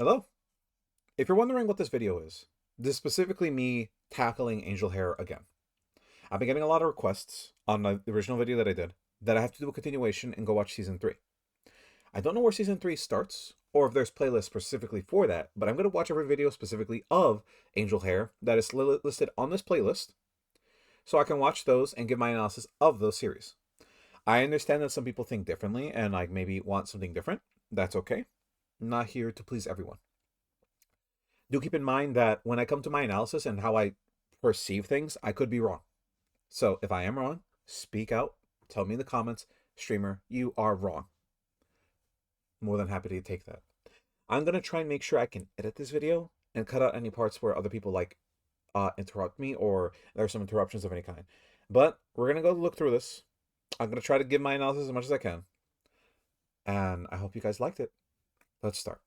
Hello. If you're wondering what this video is, this is specifically me tackling Angel Hair again. I've been getting a lot of requests on the original video that I did that I have to do a continuation and go watch Season 3. I don't know where Season 3 starts, or if there's playlists specifically for that, but I'm going to watch every video specifically of Angel Hair that is listed on this playlist, so I can watch those and give my analysis of those series. I understand that some people think differently and like maybe want something different. That's okay. I'm not here to please everyone. Do keep in mind that when I come to my analysis and how I perceive things, I could be wrong. So if I am wrong, speak out, tell me in the comments, streamer, you are wrong. More than happy to take that. I'm going to try and make sure I can edit this video and cut out any parts where other people interrupt me or there are some interruptions of any kind. But we're going to go look through this. I'm going to try to give my analysis as much as I can. And I hope you guys liked it. Let's start.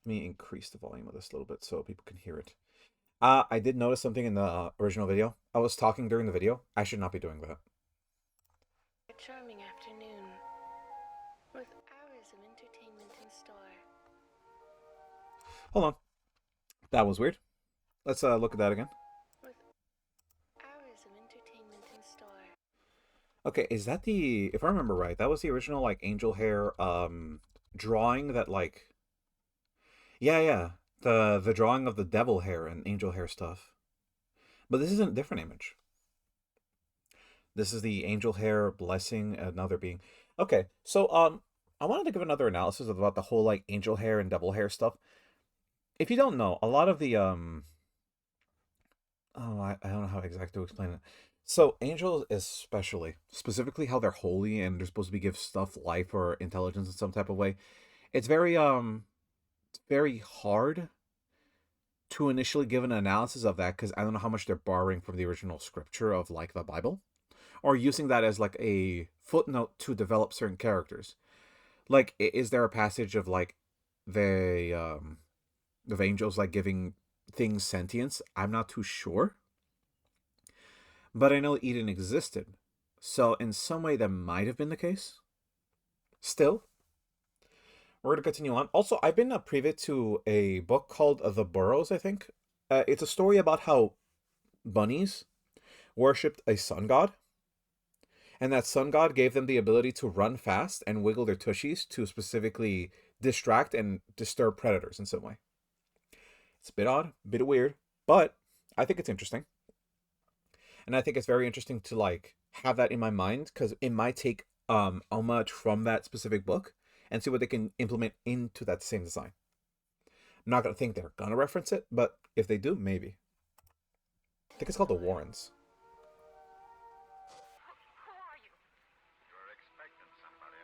Let me increase the volume of this a little bit so people can hear it. I did notice something in the original video. I was talking during the video. I should not be doing that. A charming afternoon, with hours of entertainment in store. Hold on. That was weird. Let's look at that again. With hours of entertainment in store. Okay, is that the... If I remember right, that was the original, like, Angel Hair, drawing that, like... Yeah. The drawing of the devil hair and angel hair stuff. But this isn't a different image. This is the angel hair blessing another being. Okay, so I wanted to give another analysis about the whole like angel hair and devil hair stuff. If you don't know, a lot of the I don't know how exactly to explain it. So angels especially, specifically how they're holy and they're supposed to be give stuff life or intelligence in some type of way. It's very hard to initially give an analysis of that because I don't know how much they're borrowing from the original scripture of like the Bible or using that as like a footnote to develop certain characters. Like, is there a passage of like the of angels like giving things sentience? I'm not too sure, but I know Eden existed, so in some way that might have been the case. Still, we're going to continue on. Also, I've been privy to a book called The Burrows, I think. It's a story about how bunnies worshipped a sun god, and that sun god gave them the ability to run fast and wiggle their tushies to specifically distract and disturb predators in some way. It's a bit odd, a bit weird, but I think it's interesting. And I think it's very interesting to like have that in my mind because it might take homage from that specific book and see what they can implement into that same design. I'm not going to think they're going to reference it, but if they do, maybe. I think it's called The Warrens. Who are you? You're expecting somebody,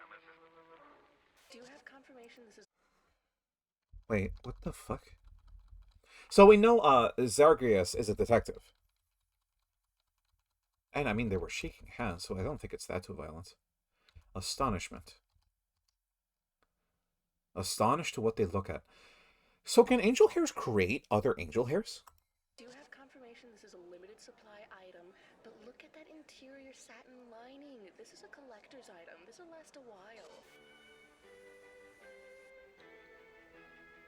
Do you have confirmation this is... Wait, what the fuck? So we know Zargius is a detective. And I mean, they were shaking hands, so I don't think it's that too violent. Astonishment. Astonished to what they look at. So can angel hairs create other angel hairs? Do you have confirmation this is a limited supply item? But look at that interior satin lining. This is a collector's item. This will last a while.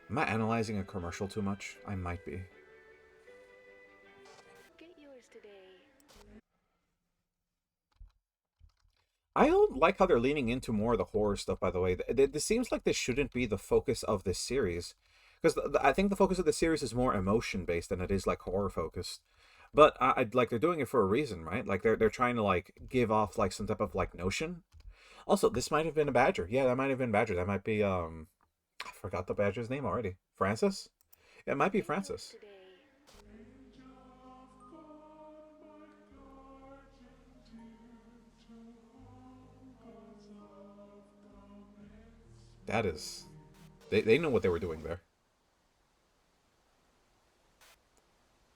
Am I analyzing a commercial too much? I might be. Get yours today. I don't like how they're leaning into more of the horror stuff, by the way. This seems like this shouldn't be the focus of this series. Because I think the focus of the series is more emotion-based than it is, like, horror-focused. But, like, they're doing it for a reason, right? Like, they're trying to, like, give off, like, some type of, like, notion. Also, this might have been a badger. Yeah, that might have been Badger. That might be, I forgot the badger's name already. Francis? Yeah, it might be Francis. Today. That is... They know what they were doing there.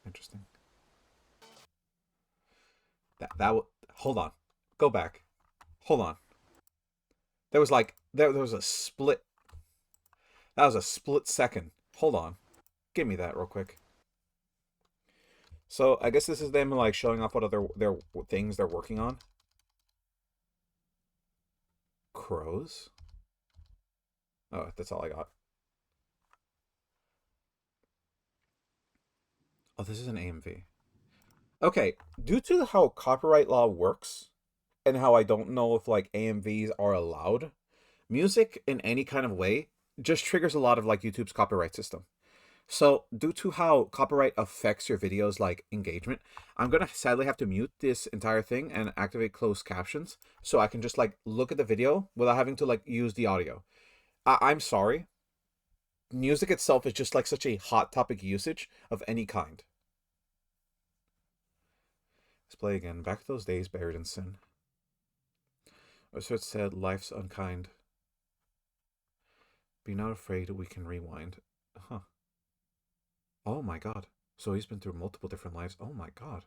Interesting. Hold on. Go back. Hold on. There was like... There was a split... That was a split second. Hold on. Give me that real quick. So, I guess this is them, like, showing off what other their things they're working on. crows. Oh, that's all I got. Oh, this is an AMV. Okay, due to how copyright law works and how I don't know if like AMVs are allowed, music in any kind of way just triggers a lot of like YouTube's copyright system. So, due to how copyright affects your videos like engagement, I'm gonna sadly have to mute this entire thing and activate closed captions so I can just like look at the video without having to like use the audio. I'm sorry. Music itself is just like such a hot topic usage of any kind. Let's play again. Back to those days buried in sin. Or so it said, life's unkind. Be not afraid, we can rewind. Huh. Oh my god. So he's been through multiple different lives. Oh my god.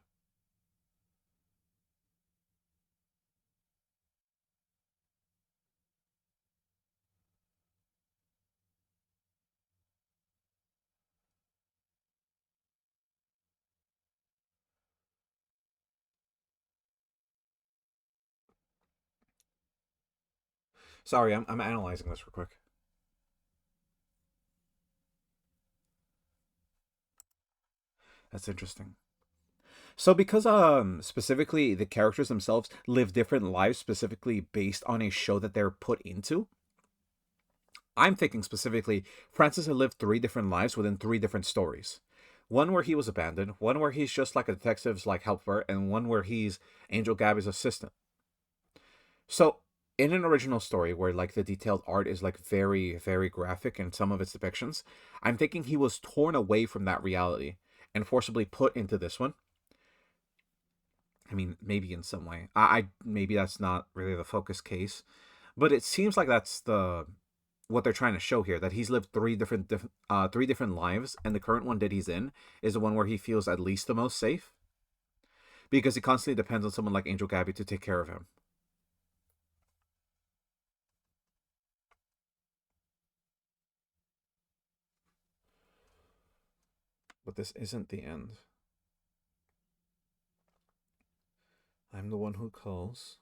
Sorry, I'm analyzing this real quick. That's interesting. So because specifically the characters themselves live different lives specifically based on a show that they're put into, I'm thinking specifically Francis had lived three different lives within three different stories. One where he was abandoned, one where he's just like a detective's like helper, and one where he's Angel Gabby's assistant. So in an original story where like the detailed art is like very, very graphic in some of its depictions, I'm thinking he was torn away from that reality and forcibly put into this one. I mean, maybe in some way. I maybe that's not really the focus case, but it seems like that's the what they're trying to show here, that he's lived three different lives, and the current one that he's in is the one where he feels at least the most safe because he constantly depends on someone like Angel Gabby to take care of him. But this isn't the end. I'm the one who calls.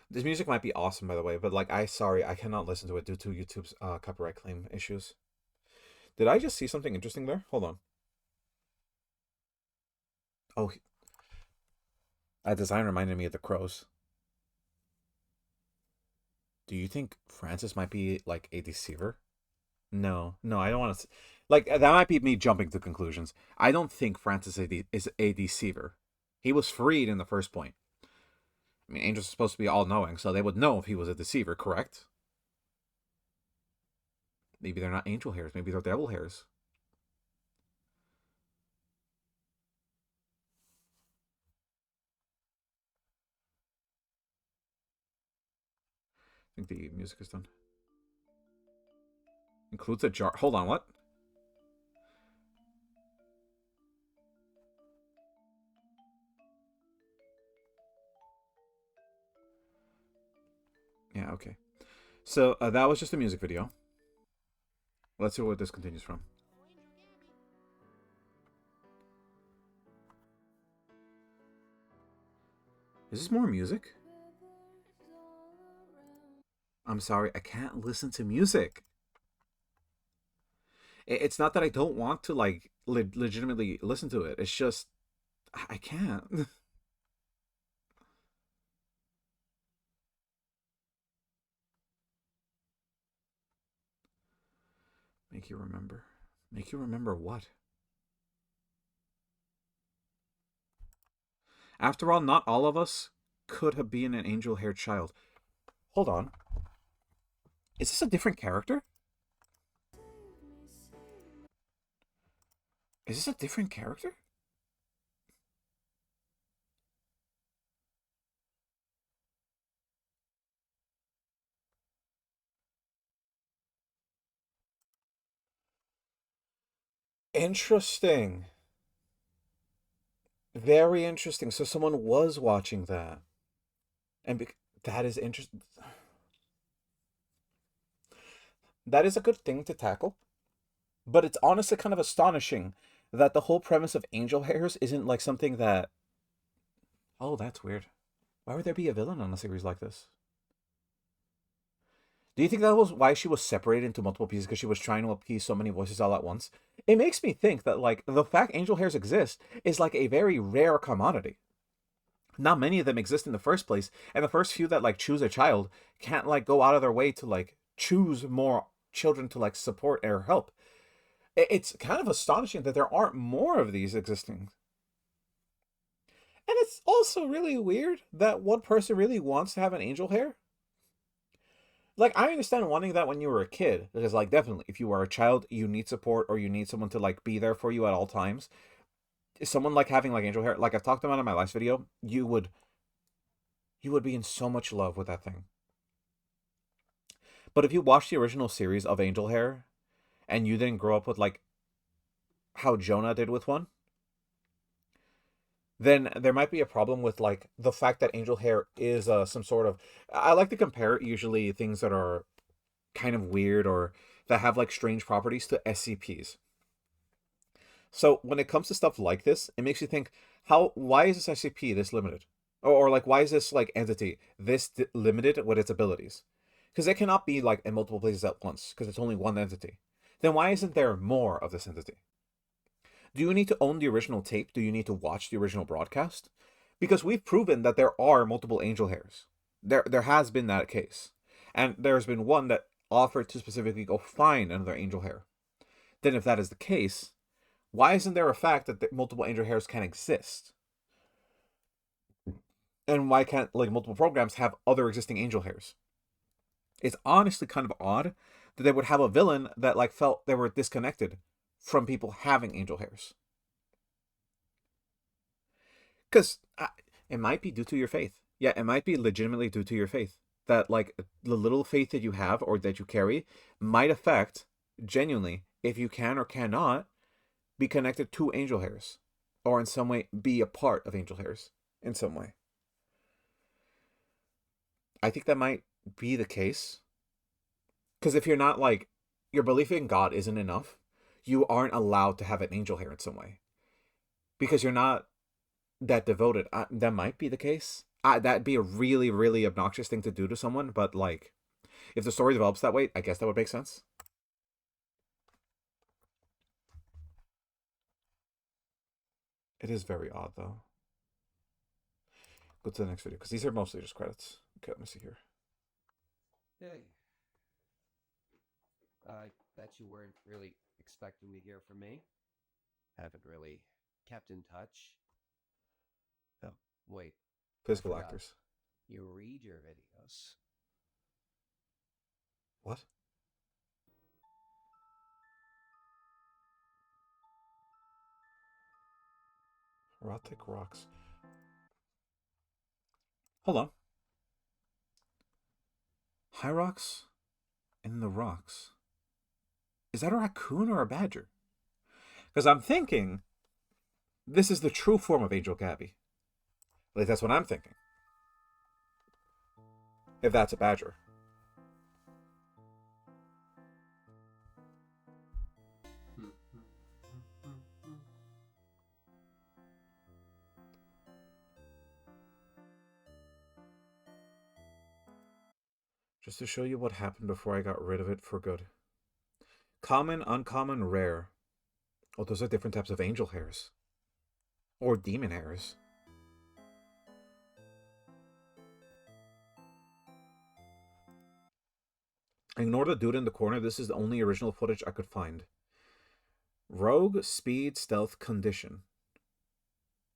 This music might be awesome, by the way, but like, I cannot listen to it due to YouTube's copyright claim issues. Did I just see something interesting there? Hold on. Oh, that design reminded me of the crows. Do you think Francis might be like a deceiver? No, no, I don't want to. Like that might be me jumping to conclusions. I don't think Francis is a deceiver. He was freed in the first point. I mean, angels are supposed to be all knowing, so they would know if he was a deceiver, correct? Maybe they're not angel hairs. Maybe they're devil hairs. I think the music is done. Includes a jar. Hold on, what? Yeah, okay. So that was just a music video. Let's see what this continues from. Is this more music? I'm sorry, I can't listen to music. It's not that I don't want to like legitimately listen to it. It's just I can't. Make you remember. Make you remember what? After all, not all of us could have been an angel-haired child. Hold on. Is this a different character? Is this a different character? Interesting. Very interesting. So someone was watching that. And that is interesting. That is a good thing to tackle. But it's honestly kind of astonishing that the whole premise of angel hairs isn't like something that. Oh, that's weird. Why would there be a villain on a series like this? Do you think that was why she was separated into multiple pieces because she was trying to appease so many voices all at once? It makes me think that like the fact angel hairs exist is like a very rare commodity. Not many of them exist in the first place, and the first few that like choose a child can't like go out of their way to like choose more children to like support or help. It's kind of astonishing that there aren't more of these existing. And it's also really weird that one person really wants to have an angel hair. Like, I understand wanting that when you were a kid, because, like, definitely, if you are a child, you need support or you need someone to, like, be there for you at all times. Someone, like, having, like, angel hair, like I've talked about in my last video, you would be in so much love with that thing. But if you watch the original series of Angel Hair, and you didn't grow up with, like, how Jonah did with one, then there might be a problem with like the fact that angel hair is some sort of. I like to compare usually things that are kind of weird or that have like strange properties to SCPs. So when it comes to stuff like this, it makes you think, how why is this SCP this limited, or like why is this like entity this limited with its abilities? Because it cannot be like in multiple places at once because it's only one entity. Then why isn't there more of this entity? Do you need to own the original tape? Do you need to watch the original broadcast? Because we've proven that there are multiple angel hairs. There has been that case. And there's been one that offered to specifically go find another angel hair. Then if that is the case, why isn't there a fact that multiple angel hairs can exist? And why can't like multiple programs have other existing angel hairs? It's honestly kind of odd that they would have a villain that like felt they were disconnected from people having angel hairs. Because it might be due to your faith. Yeah, it might be legitimately due to your faith. That, like, the little faith that you have or that you carry might affect, genuinely, if you can or cannot be connected to angel hairs. Or in some way be a part of angel hairs. In some way. I think that might be the case. Because if you're not, like, your belief in God isn't enough, you aren't allowed to have an angel hair in some way. Because you're not that devoted. That might be the case. That'd be a really, really obnoxious thing to do to someone, but like, if the story develops that way, I guess that would make sense. It is very odd, though. Go to the next video, because these are mostly just credits. Okay, let me see here. Hey. I bet you weren't really expecting to hear from me. Haven't really kept in touch. Oh, wait. Physical actors. You read your videos. What? Erotic rocks. Hold on. High rocks in the rocks. Is that a raccoon or a badger? Because I'm thinking this is the true form of Angel Gabby. At least that's what I'm thinking. If that's a badger. Just to show you what happened before I got rid of it for good. Common, uncommon, rare. Oh, those are different types of angel hairs. Or demon hairs. Ignore the dude in the corner. This is the only original footage I could find. Rogue, speed, stealth, condition.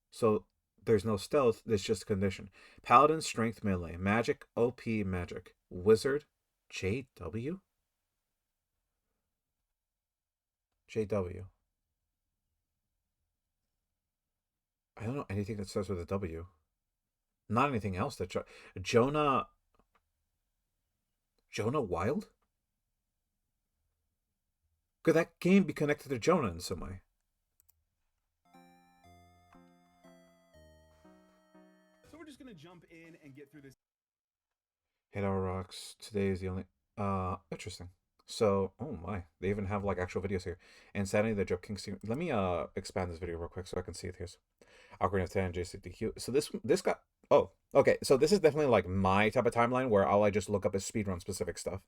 So there's no stealth, there's just condition. Paladin, strength, melee. Magic, OP, magic. Wizard, JW? JW. I don't know anything that starts with a W. Not anything else that Jonah Wild? Could that game be connected to Jonah in some way? So we're just gonna jump in and get through this. 8 Hour Rocks. Today is the only interesting. So, oh my, they even have like actual videos here. Insanity, the Joke King. Let me expand this video real quick so I can see it here. Ocarina of Time, JCDQ. So this got Oh, okay. So this is definitely like my type of timeline where all I just look up is speedrun specific stuff.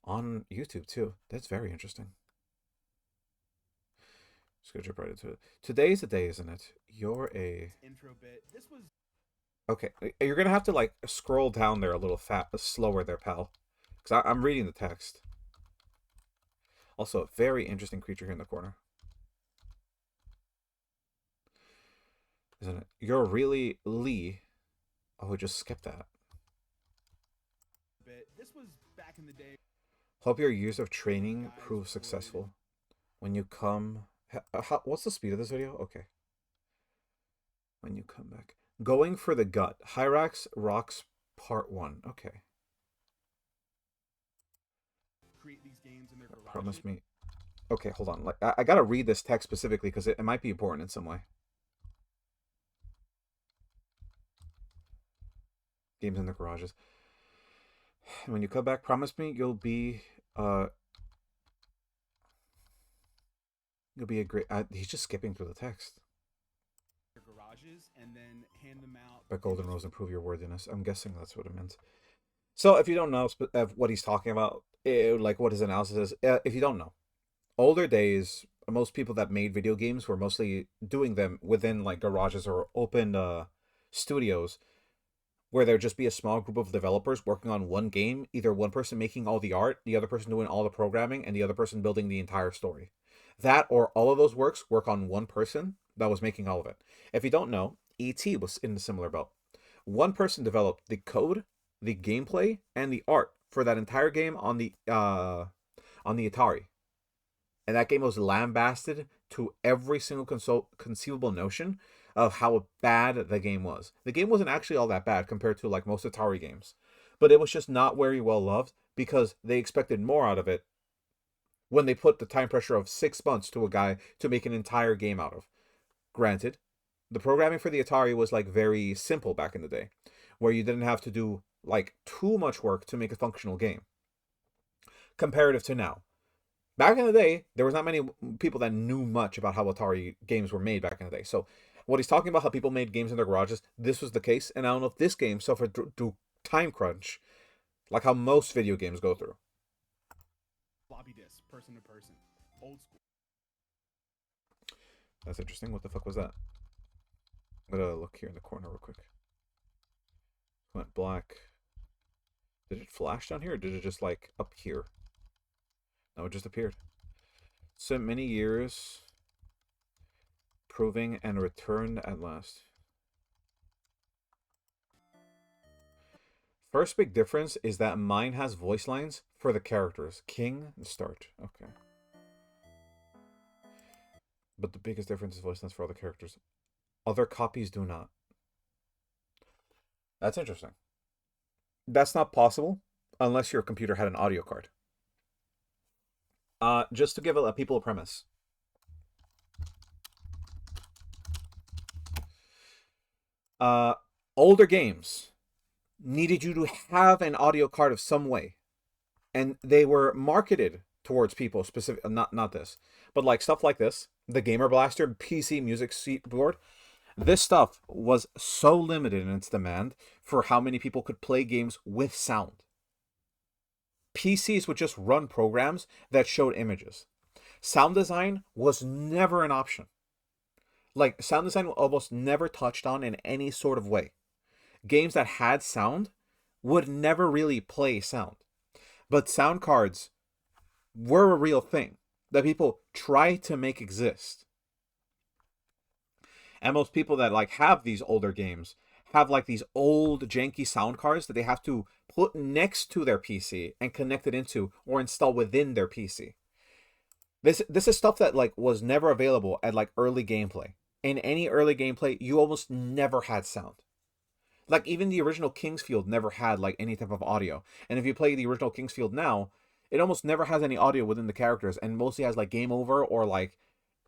On YouTube too. That's very interesting. Just gonna jump right into it. Today's the day, isn't it? You're a Intro bit. This was okay. You're gonna have to like scroll down there a little slower there, pal, because I'm reading the text. Also, a very interesting creature here in the corner, isn't it? You're really Lee. Oh, we just skipped that. bit. This was back in the day. Hope your years of training prove successful. When you come, what's the speed of this video? Okay. When you come back, going for the gut. Hyrax Rocks Part 1. Okay. Create these games in their garages. Promise me. Okay, hold on. Like I gotta read this text specifically because it might be important in some way. Games in the garages. When you come back, promise me you'll be a great. He's just skipping through the text. Their garages and then hand them out. But Golden Rose, improve your worthiness. I'm guessing that's what it meant. So if you don't know what he's talking about, like what his analysis is, if you don't know, older days, most people that made video games were mostly doing them within like garages or open studios where there'd just be a small group of developers working on one game, either one person making all the art, the other person doing all the programming, and the other person building the entire story. That or all of those work on one person that was making all of it. If you don't know, E.T. was in the similar boat. One person developed the code, the gameplay, and the art for that entire game on the Atari. And that game was lambasted to every single conceivable notion of how bad the game was. The game wasn't actually all that bad compared to like most Atari games, but it was just not very well loved because they expected more out of it when they put the time pressure of 6 months to a guy to make an entire game out of. Granted, the programming for the Atari was like very simple back in the day, where you didn't have to do like too much work to make a functional game. Comparative to now. Back in the day, there was not many people that knew much about how Atari games were made back in the day. So what he's talking about, how people made games in their garages, this was the case. And I don't know if this game suffered through time crunch, like how most video games go through. Floppy disk, person to person, old school. That's interesting. What the fuck was that? I'm gonna look here in the corner real quick. Went black. Did it flash down here or did it just like appear? No, it just appeared. So many years proving and returned at last. First big difference is that mine has voice lines for the characters. King and start. Okay. But the biggest difference is voice lines for all the characters. Other copies do not. That's interesting. That's not possible unless your computer had an audio card. Just to give people a premise. Older games needed you to have an audio card of some way, and they were marketed towards people specific. Not this, but like stuff like this, the Gamer Blaster PC music board. This stuff was so limited in its demand for how many people could play games with sound. PCs would just run programs that showed images. Sound design was never an option. Like, sound design was almost never touched on in any sort of way. Games that had sound would never really play sound. But sound cards were a real thing that people try to make exist. And most people that like have these older games have like these old janky sound cards that they have to put next to their PC and connect it into or install within their PC. This is stuff that like was never available at like early gameplay. In any early gameplay, you almost never had sound. Like even the original Kingsfield never had like any type of audio. And if you play the original Kingsfield now, it almost never has any audio within the characters and mostly has like game over or like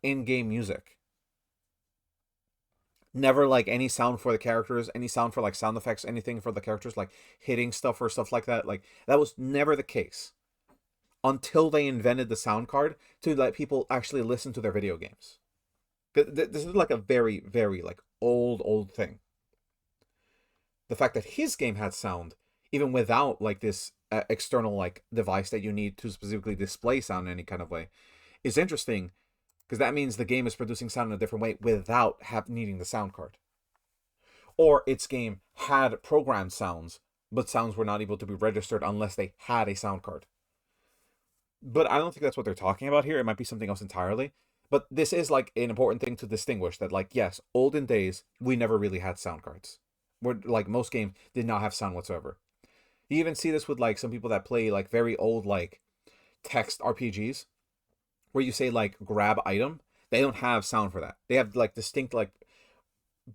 in-game music. Never like any sound for the characters, any sound for like sound effects, anything for the characters, like hitting stuff or stuff like that. Like that was never the case until they invented the sound card to let people actually listen to their video games. This is like a very, very like old thing. The fact that his game had sound, even without like this external like device that you need to specifically display sound in any kind of way, is interesting because that means the game is producing sound in a different way without needing the sound card. Or its game had programmed sounds, but sounds were not able to be registered unless they had a sound card. But I don't think that's what they're talking about here. It might be something else entirely. But this is like an important thing to distinguish that, like, yes, olden days, we never really had sound cards. Where, like, most games did not have sound whatsoever. You even see this with, like, some people that play, like, very old, like, text RPGs, where you say, like, grab item. They don't have sound for that. They have, like, distinct, like,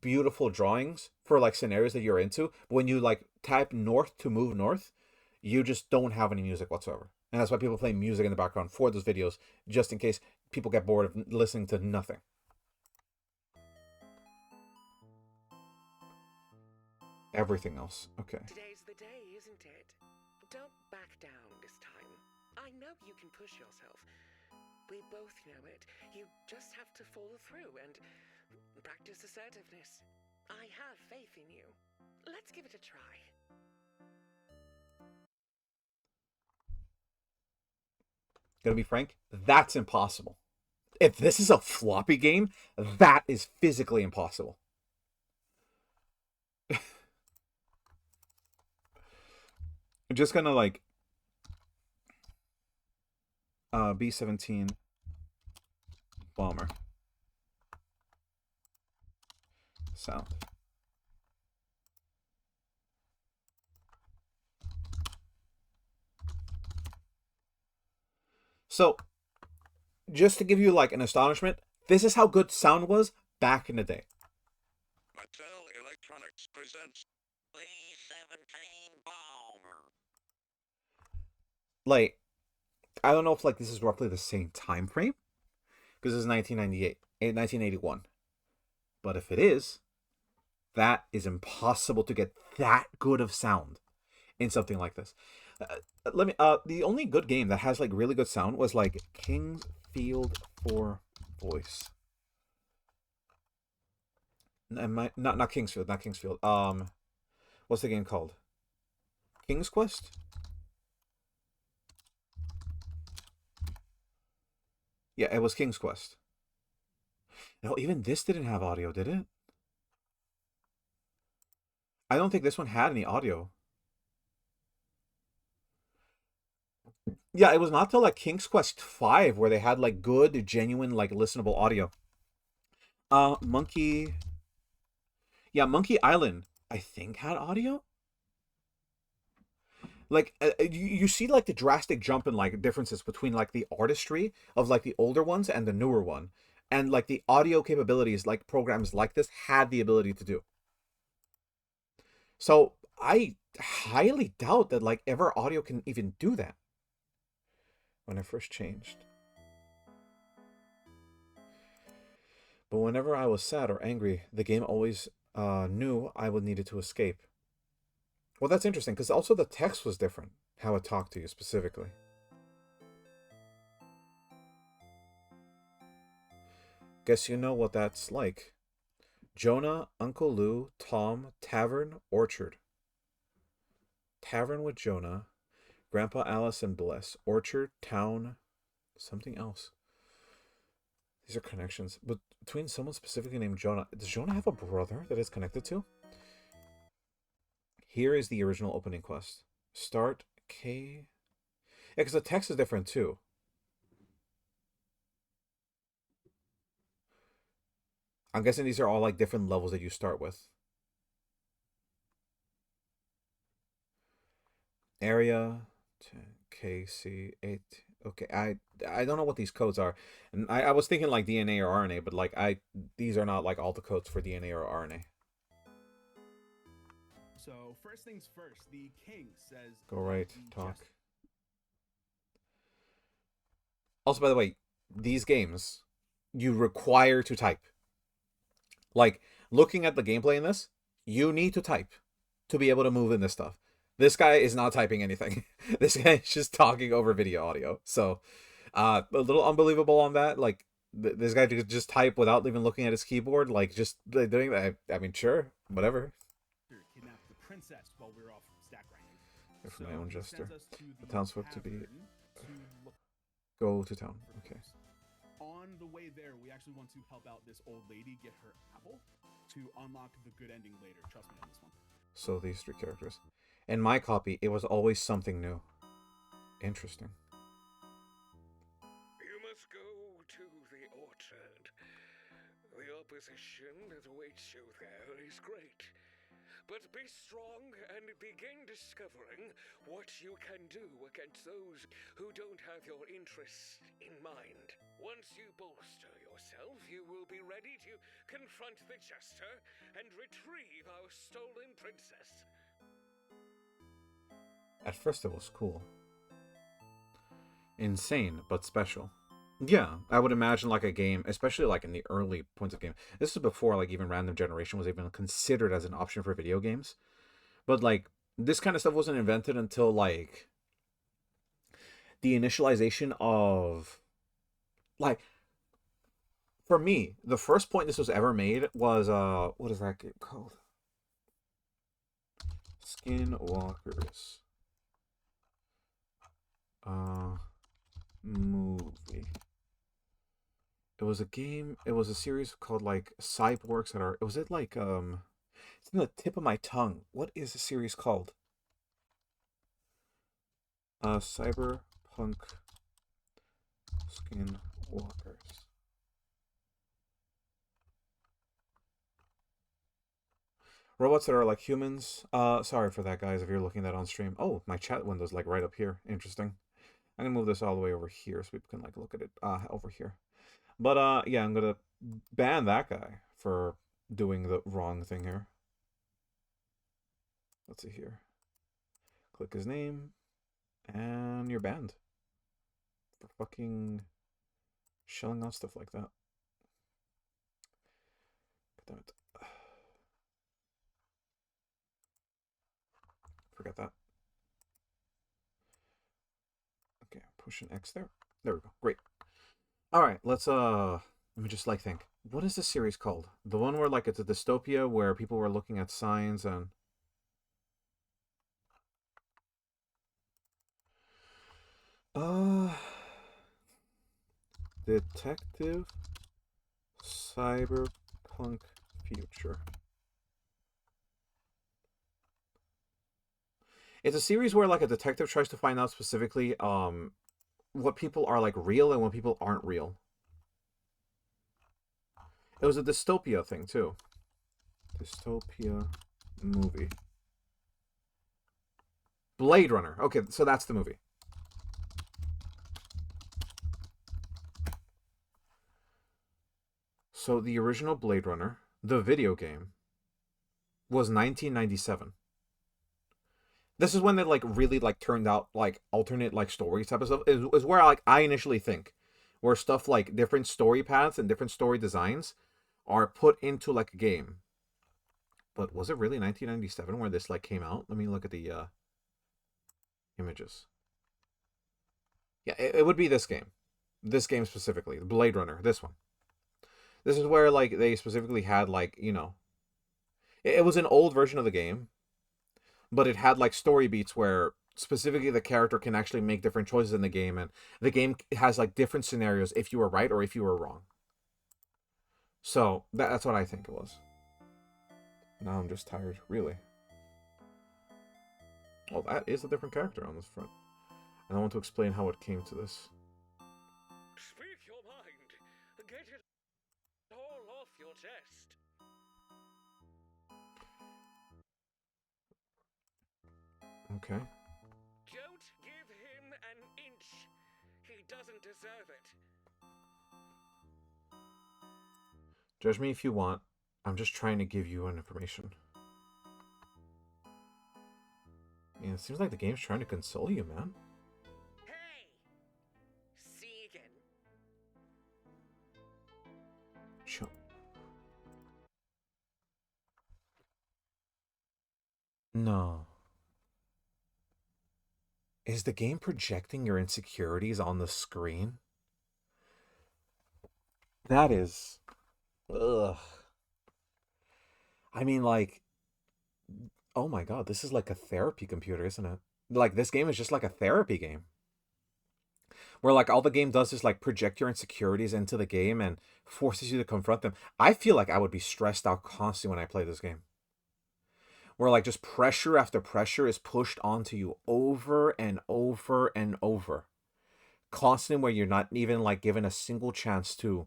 beautiful drawings for, like, scenarios that you're into. But when you, like, type north to move north, you just don't have any music whatsoever. And that's why people play music in the background for those videos, just in case people get bored of listening to nothing. Everything else. Okay. Today's the day, isn't it? Don't back down this time. I know you can push yourself. We both know it. You just have to follow through and practice assertiveness. I have faith in you. Let's give it a try. Gonna be frank, that's impossible. If this is a floppy game, that is physically impossible. I'm just gonna like B-17 bomber sound. So, just to give you like an astonishment, this is how good sound was back in the day. Mattel Electronics presents B-17 Bomber. Like, I don't know if like this is roughly the same time frame, because this is 1981. But if it is, that is impossible to get that good of sound in something like this. The only good game that has like really good sound was like King's Field for Voice. Not Kingsfield, not Kingsfield. What's the game called? King's Quest? Yeah, it was King's Quest. No, even this didn't have audio, did it? I don't think this one had any audio. Yeah, it was not till like King's Quest 5 where they had like good, genuine, like listenable audio. Monkey. Yeah, Monkey Island, I think had audio. Like you see like the drastic jump in like differences between like the artistry of like the older ones and the newer one, and like the audio capabilities like programs like this had the ability to do. So I highly doubt that like ever audio can even do that. When I first changed. But whenever I was sad or angry, the game always knew I would needed to escape. Well, that's interesting, because also the text was different, how it talked to you specifically. Guess you know what that's like. Jonah, Uncle Lou, Tom, Tavern, Orchard. Tavern with Jonah, Grandpa Alice and Bless, Orchard, Town, something else. These are connections. But between someone specifically named Jonah. Does Jonah have a brother that it's connected to? Here is the original opening quest. Start K. Yeah, because the text is different too. I'm guessing these are all like different levels that you start with. Area KC8. Okay, I don't know what these codes are, and I was thinking like DNA or RNA, but like these are not like all the codes for DNA or RNA. So first things first, the king says. Go right, the talk. jester- Also, by the way, these games you require to type. Like looking at the gameplay in this, you need to type to be able to move in this stuff. This guy is not typing anything. This guy is just talking over video audio. So, a little unbelievable on that. Like, This guy could just type without even looking at his keyboard, like just doing that. I mean, sure, whatever. Kidnapped the princess while we were off stack ranking. For my own he jester. sends us to The the townsfolk to be tavern to look go to town. Okay. on the way there, we actually want to help out this old lady get her apple to unlock the good ending later. Trust me on this one. So these three characters. In my copy, it was always something new. Interesting. You must go to the orchard. The opposition that awaits you there is great. But be strong and begin discovering what you can do against those who don't have your interests in mind. Once you bolster yourself, you will be ready to confront the jester and retrieve our stolen princess. At first, it was cool. Insane, but special. Yeah, I would imagine like a game, especially like in the early points of game. This is before like even random generation was even considered as an option for video games. But like this kind of stuff wasn't invented until like the initialization of like for me, the first point this was ever made was what is that game called? Skinwalkers. Movie. It was a game. It was a series called like Cyborgs that are. Was it like It's in the tip of my tongue. What is the series called? Cyberpunk Skinwalkers. Robots that are like humans. Sorry for that, guys. If you're looking at that on stream. Oh, my chat window's like right up here. Interesting. I'm gonna move this all the way over here so people can like look at it. Over here. But yeah, I'm gonna ban that guy for doing the wrong thing here. Let's see here. Click his name, and you're banned for fucking shelling out stuff like that. Damn it. Forget that. Okay, push an X there. There we go. Great. All right, let's let me just like think. What is this series called? The one where like it's a dystopia where people were looking at signs and Detective Cyberpunk Future. It's a series where like a detective tries to find out specifically what people are like real and what people aren't real. It was a dystopia thing too. Dystopia movie. Blade Runner. Okay, so that's the movie. So the original Blade Runner, the video game, was 1997. This is when they like really like turned out like alternate like stories type of stuff. Is where like I initially think where stuff like different story paths and different story designs are put into like a game. But was it really 1997 where this like came out? Let me look at the images. Yeah, it would be this game. This game specifically, Blade Runner, this one. This is where like they specifically had like, you know, it was an old version of the game, but it had like story beats where specifically the character can actually make different choices in the game, and the game has like different scenarios if you were right or if you were wrong. So that's what I think it was. Now I'm just tired, really. Oh, that is a different character on this front. And I want to explain how it came to this. Speak your mind. Get it all off your chest. Okay. Don't give him an inch. He doesn't deserve it. Judge me if you want. I'm just trying to give you an information. Yeah, it seems like the game's trying to console you, man. Hey! See again. Sure. No. Is the game projecting your insecurities on the screen? That is, ugh. I mean, like, oh my god, this is like a therapy computer, isn't it? Like, this game is just like a therapy game. Where, like, all the game does is, like, project your insecurities into the game and forces you to confront them. I feel like I would be stressed out constantly when I play this game. Where, like, just pressure after pressure is pushed onto you over and over and over. Constant, where you're not even, like, given a single chance to,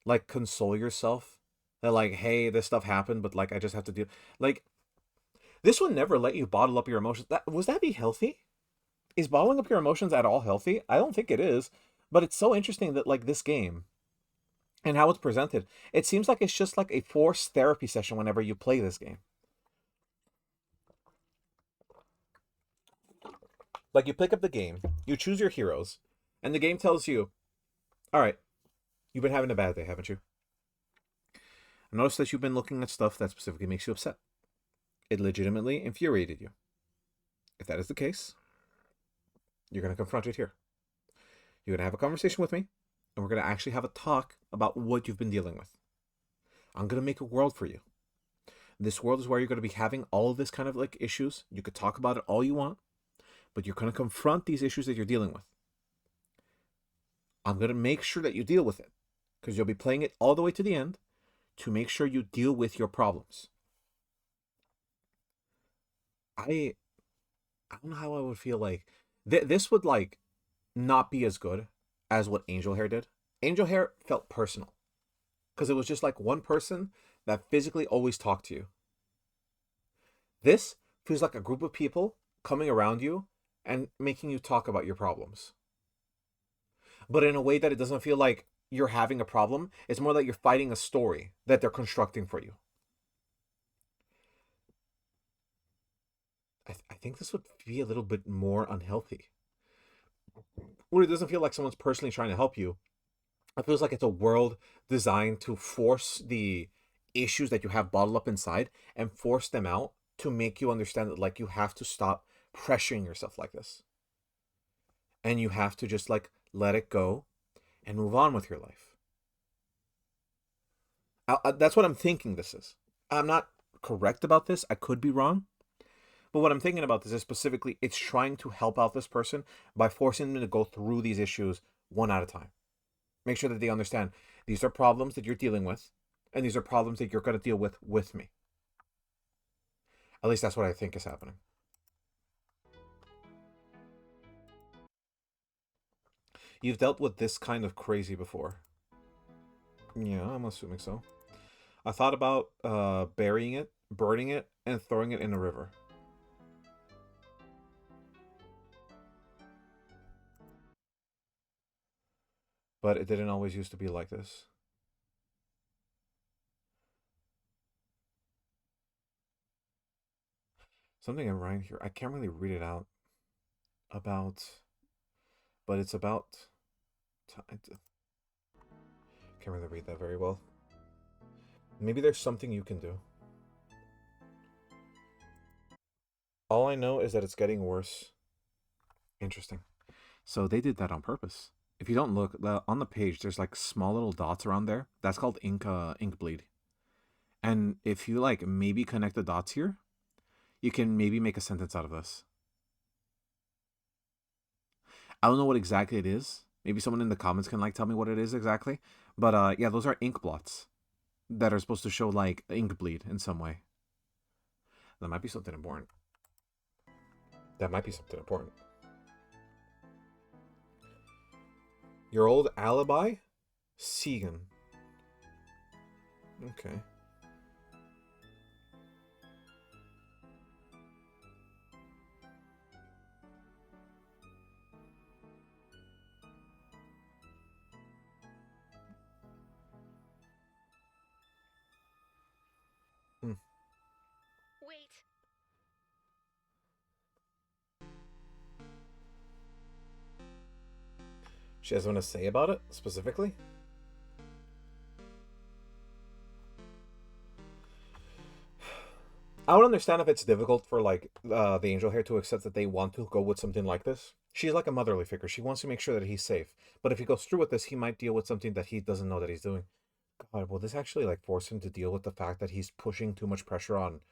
like, console yourself. That, like, hey, this stuff happened, but, like, I just have to do. Like, this would never let you bottle up your emotions. Was that be healthy? Is bottling up your emotions at all healthy? I don't think it is. But it's so interesting that, like, this game and how it's presented, it seems like it's just like a forced therapy session whenever you play this game. Like, you pick up the game, you choose your heroes, and the game tells you, all right, you've been having a bad day, haven't you? I noticed that you've been looking at stuff that specifically makes you upset. It legitimately infuriated you. If that is the case, you're going to confront it here. You're going to have a conversation with me, and we're going to actually have a talk about what you've been dealing with. I'm going to make a world for you. This world is where you're going to be having all of this kind of, like, issues. You could talk about it all you want, but you're going to confront these issues that you're dealing with. I'm going to make sure that you deal with it, because you'll be playing it all the way to the end to make sure you deal with your problems. I I don't know how I would feel like this would, like, not be as good as what Angel Hair did. Angel Hair felt personal because it was just like one person that physically always talked to you. This feels like a group of people coming around you and making you talk about your problems, but in a way that it doesn't feel like you're having a problem. It's more like you're fighting a story that they're constructing for you. I think this would be a little bit more unhealthy, where it doesn't feel like someone's personally trying to help you. It feels like it's a world designed to force the issues that you have bottled up inside and force them out to make you understand that, like, you have to stop pressuring yourself like this. And you have to just, like, let it go and move on with your life. That's what I'm thinking this is. I'm not correct about this. I could be wrong. But what I'm thinking about this is specifically it's trying to help out this person by forcing them to go through these issues one at a time. Make sure that they understand these are problems that you're dealing with, and these are problems that you're going to deal with me. At least that's what I think is happening. You've dealt with this kind of crazy before. Yeah, I'm assuming so. I thought about burying it, burning it, and throwing it in a river. But it didn't always used to be like this. Something in writing here. I can't really read it out about, but it's about. I can't really read that very well. Maybe there's something you can do. All I know is that it's getting worse. Interesting. So they did that on purpose. If you don't look on the page, there's like small little dots around there. That's called ink bleed. And if you, like, maybe connect the dots here, you can maybe make a sentence out of this. I don't know what exactly it is. Maybe someone in the comments can, like, tell me what it is exactly. But yeah, those are ink blots that are supposed to show, like, ink bleed in some way. That might be something important. That might be something important. Your old alibi? Segan. Okay. Hmm. Wait. She has something to say about it, specifically? I would understand if it's difficult for like the angel hair to accept that they want to go with something like this. She's like a motherly figure. She wants to make sure that he's safe. But if he goes through with this, he might deal with something that he doesn't know that he's doing. God, will this actually like force him to deal with the fact that he's pushing too much pressure on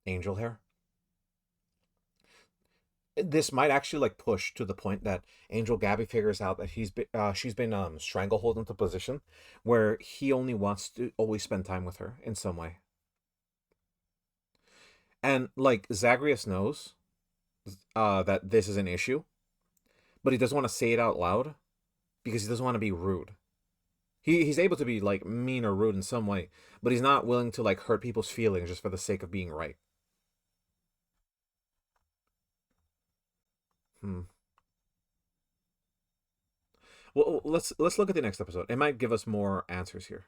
angel hair? This might actually like push to the point that Angel Gabby figures out that she's been stranglehold into position where he only wants to always spend time with her in some way. And like Zagreus knows that this is an issue, but he doesn't want to say it out loud because he doesn't want to be rude. He's able to be like mean or rude in some way, but he's not willing to like hurt people's feelings just for the sake of being right. Hmm. Well, let's look at the next episode. It might give us more answers here.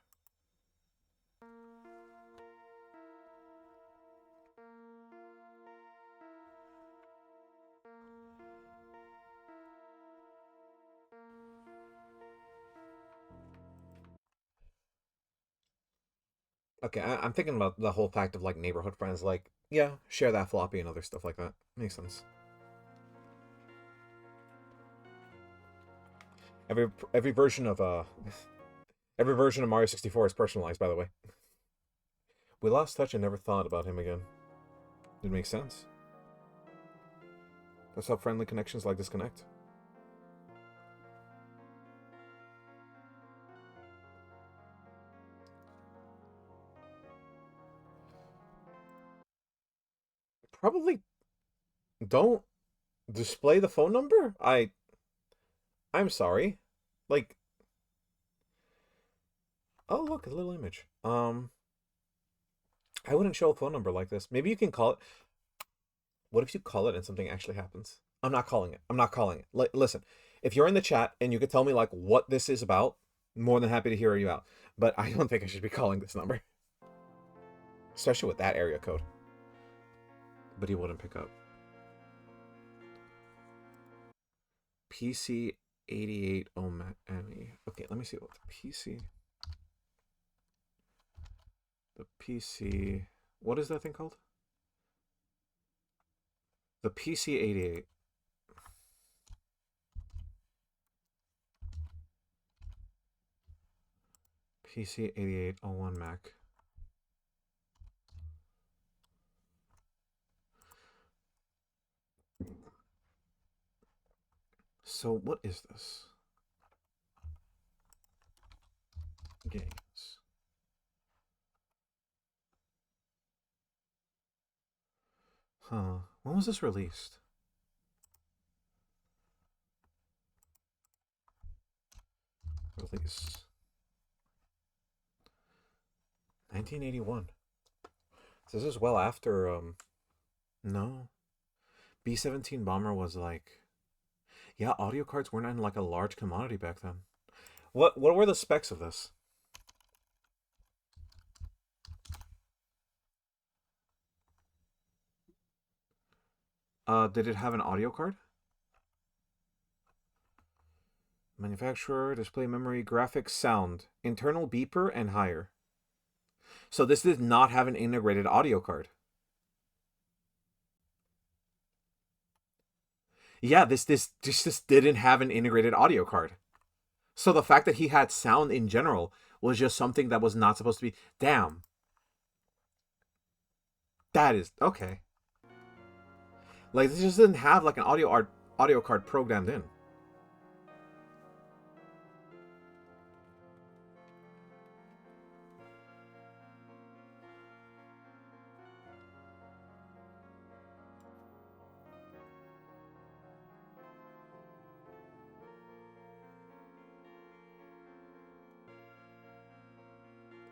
Okay, I'm thinking about the whole fact of like neighborhood friends. Like, yeah, share that floppy and other stuff like that. Makes sense. Every version of every version of Mario 64 is personalized. By the way, we lost touch and never thought about him again. It makes sense. That's how friendly connections like disconnect. Probably don't display the phone number. I'm sorry. Like, oh look, a little image. I wouldn't show a phone number like this. Maybe you can call it. What if you call it and something actually happens? I'm not calling it. I'm not calling it. Listen, if you're in the chat and you could tell me like what this is about, more than happy to hear you out. But I don't think I should be calling this number, especially with that area code. But he wouldn't pick up. PC 88 OME. Okay, let me see what the PC. The PC. What is that thing called? The PC 88. PC 8801 Mac. So what is this? Games. Huh. When was this released? Release. 1981. So this is well after no. B-17 Bomber was like, yeah, audio cards weren't in like a large commodity back then. What were the specs of this? Did it have an audio card? Manufacturer, display memory, graphics, sound, internal beeper, and higher. So this did not have an integrated audio card. Yeah, this just didn't have an integrated audio card. So the fact that he had sound in general was just something that was not supposed to be. Damn. That is okay. Like this just didn't have like an audio card programmed in.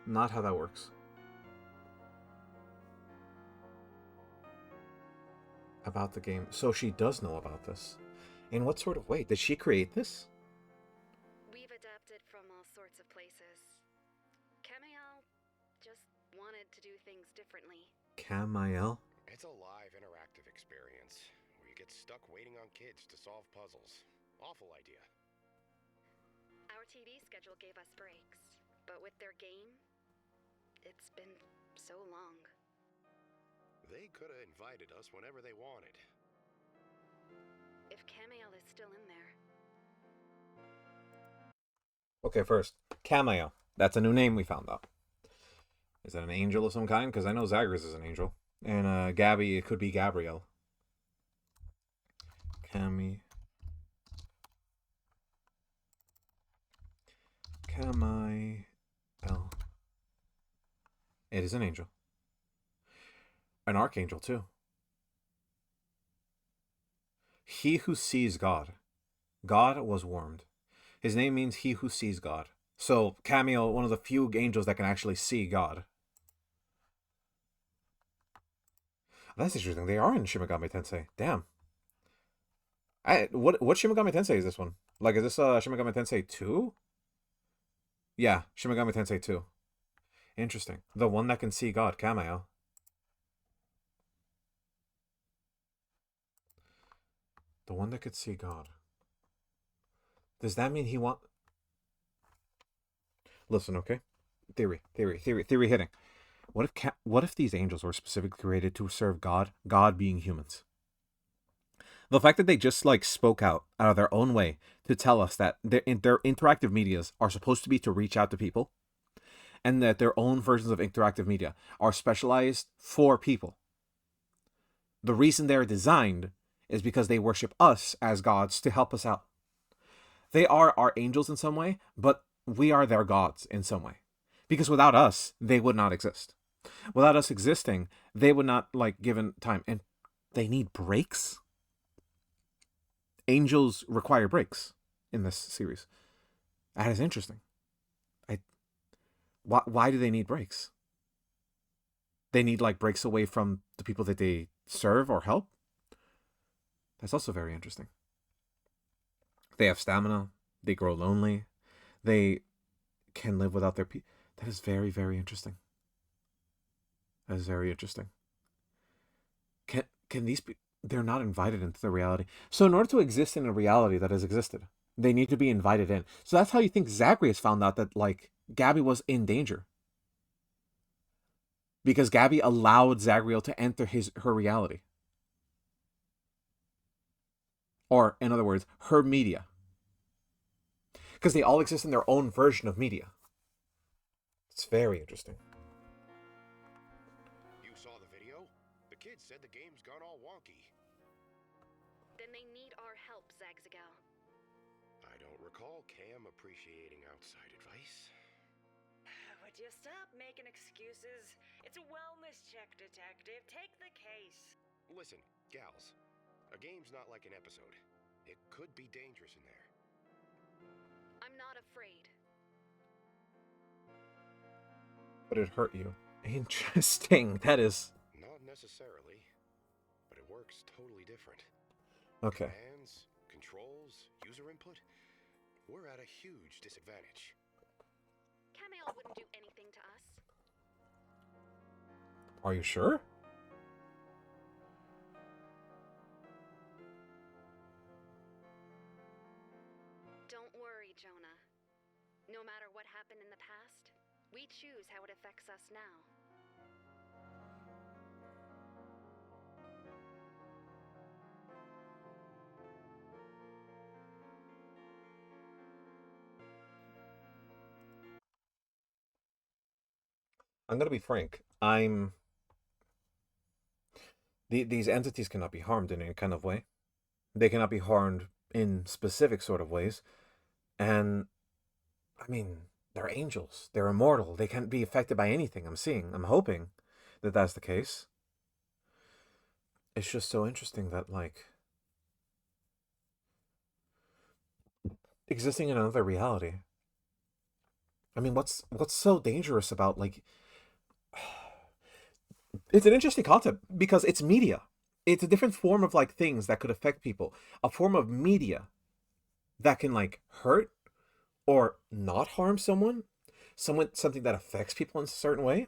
Not how that works. About the game. So she does know about this. In what sort of way? Did she create this? We've adapted from all sorts of places. Camiel just wanted to do things differently. Camiel? It's a live, interactive experience where you get stuck waiting on kids to solve puzzles. Awful idea. Our TV schedule gave us breaks, but with their game, it's been so long. They could have invited us whenever they wanted. If Camiel is still in there. Okay, first, Cameo. That's a new name we found out. Is that an angel of some kind? Because I know Zagreus is an angel. And Gabby, it could be Gabrielle. Camiel. It is an angel. An archangel, too. He who sees God. God was warmed. His name means he who sees God. So, Camiel, one of the few angels that can actually see God. That's interesting. They are in Shin Megami Tensei. Damn. What Shin Megami Tensei is this one? Like, is this Shin Megami Tensei 2? Yeah, Shin Megami Tensei 2. Interesting. The one that can see God, Cameo. The one that could see God. Does that mean he want... Listen, okay? Theory hitting. What if these angels were specifically created to serve God, God being humans? The fact that they just like spoke out of their own way to tell us that their interactive medias are supposed to be to reach out to people, and that their own versions of interactive media are specialized for people. The reason they're designed is because they worship us as gods to help us out. They are our angels in some way, but we are their gods in some way. Because without us, they would not exist. Without us existing, they would not, like, given time. And they need breaks? Angels require breaks in this series. That is interesting. Why do they need breaks? They need, like, breaks away from the people that they serve or help? That's also very interesting. They have stamina. They grow lonely. They can live without their people. That is very, very interesting. That is very interesting. Can these be... They're not invited into the reality. So in order to exist in a reality that has existed, they need to be invited in. So that's how you think Zagreus found out that, like, Gabby was in danger. Because Gabby allowed Zagreus to enter her reality. Or, in other words, her media. Because they all exist in their own version of media. It's very interesting. You saw the video? The kids said the game's gone all wonky. Then they need our help, Zagzagow. I don't recall Cam appreciating outside advice. Would you stop making excuses? It's a wellness check, Detective. Take the case. Listen, gals, a game's not like an episode. It could be dangerous in there. I'm not afraid. But it hurt you. Interesting. That is... Not necessarily, but it works totally different. Okay. Commands, controls, user input. We're at a huge disadvantage. Camiel wouldn't do anything to us. Are you sure? Don't worry, Jonah. No matter what happened in the past, we choose how it affects us now. I'm gonna be frank. These entities cannot be harmed in any kind of way. They cannot be harmed in specific sort of ways. And, I mean, they're angels. They're immortal. They can't be affected by anything I'm seeing. I'm hoping that that's the case. It's just so interesting that, like, existing in another reality. I mean, what's so dangerous about, like... It's an interesting concept because it's media. It's a different form of, like, things that could affect people. A form of media that can, like, hurt or not harm someone. Something that affects people in a certain way.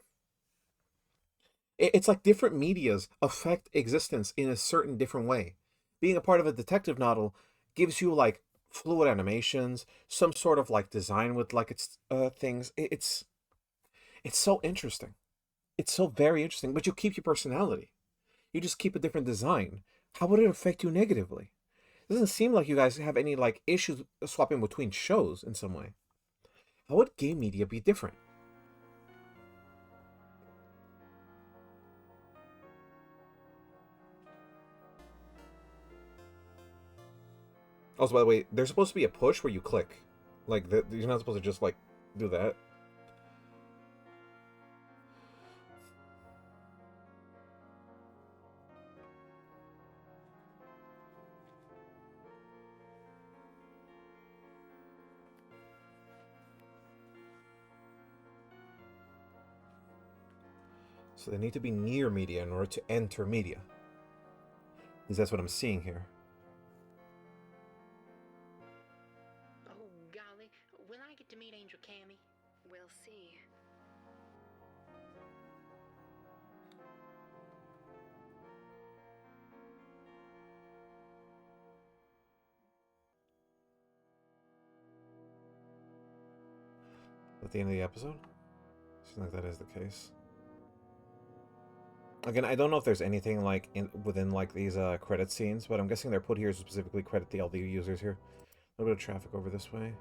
It's like different medias affect existence in a certain different way. Being a part of a detective novel gives you, like, fluid animations, some sort of, like, design with, like, its things. It's so interesting. It's so very interesting, but you keep your personality. You just keep a different design. How would it affect you negatively? It doesn't seem like you guys have any like issues swapping between shows in some way. How would game media be different? Also, by the way, there's supposed to be a push where you click. Like, you're not supposed to just, like, do that. So they need to be near media in order to enter media. Because that's what I'm seeing here. Oh, golly. Will I get to meet Angel Cammy? We'll see. At the end of the episode? Seems like that is the case. Again, I don't know if there's anything like within like these credit scenes, but I'm guessing they're put here to specifically credit the LD users here. A little bit of traffic over this way.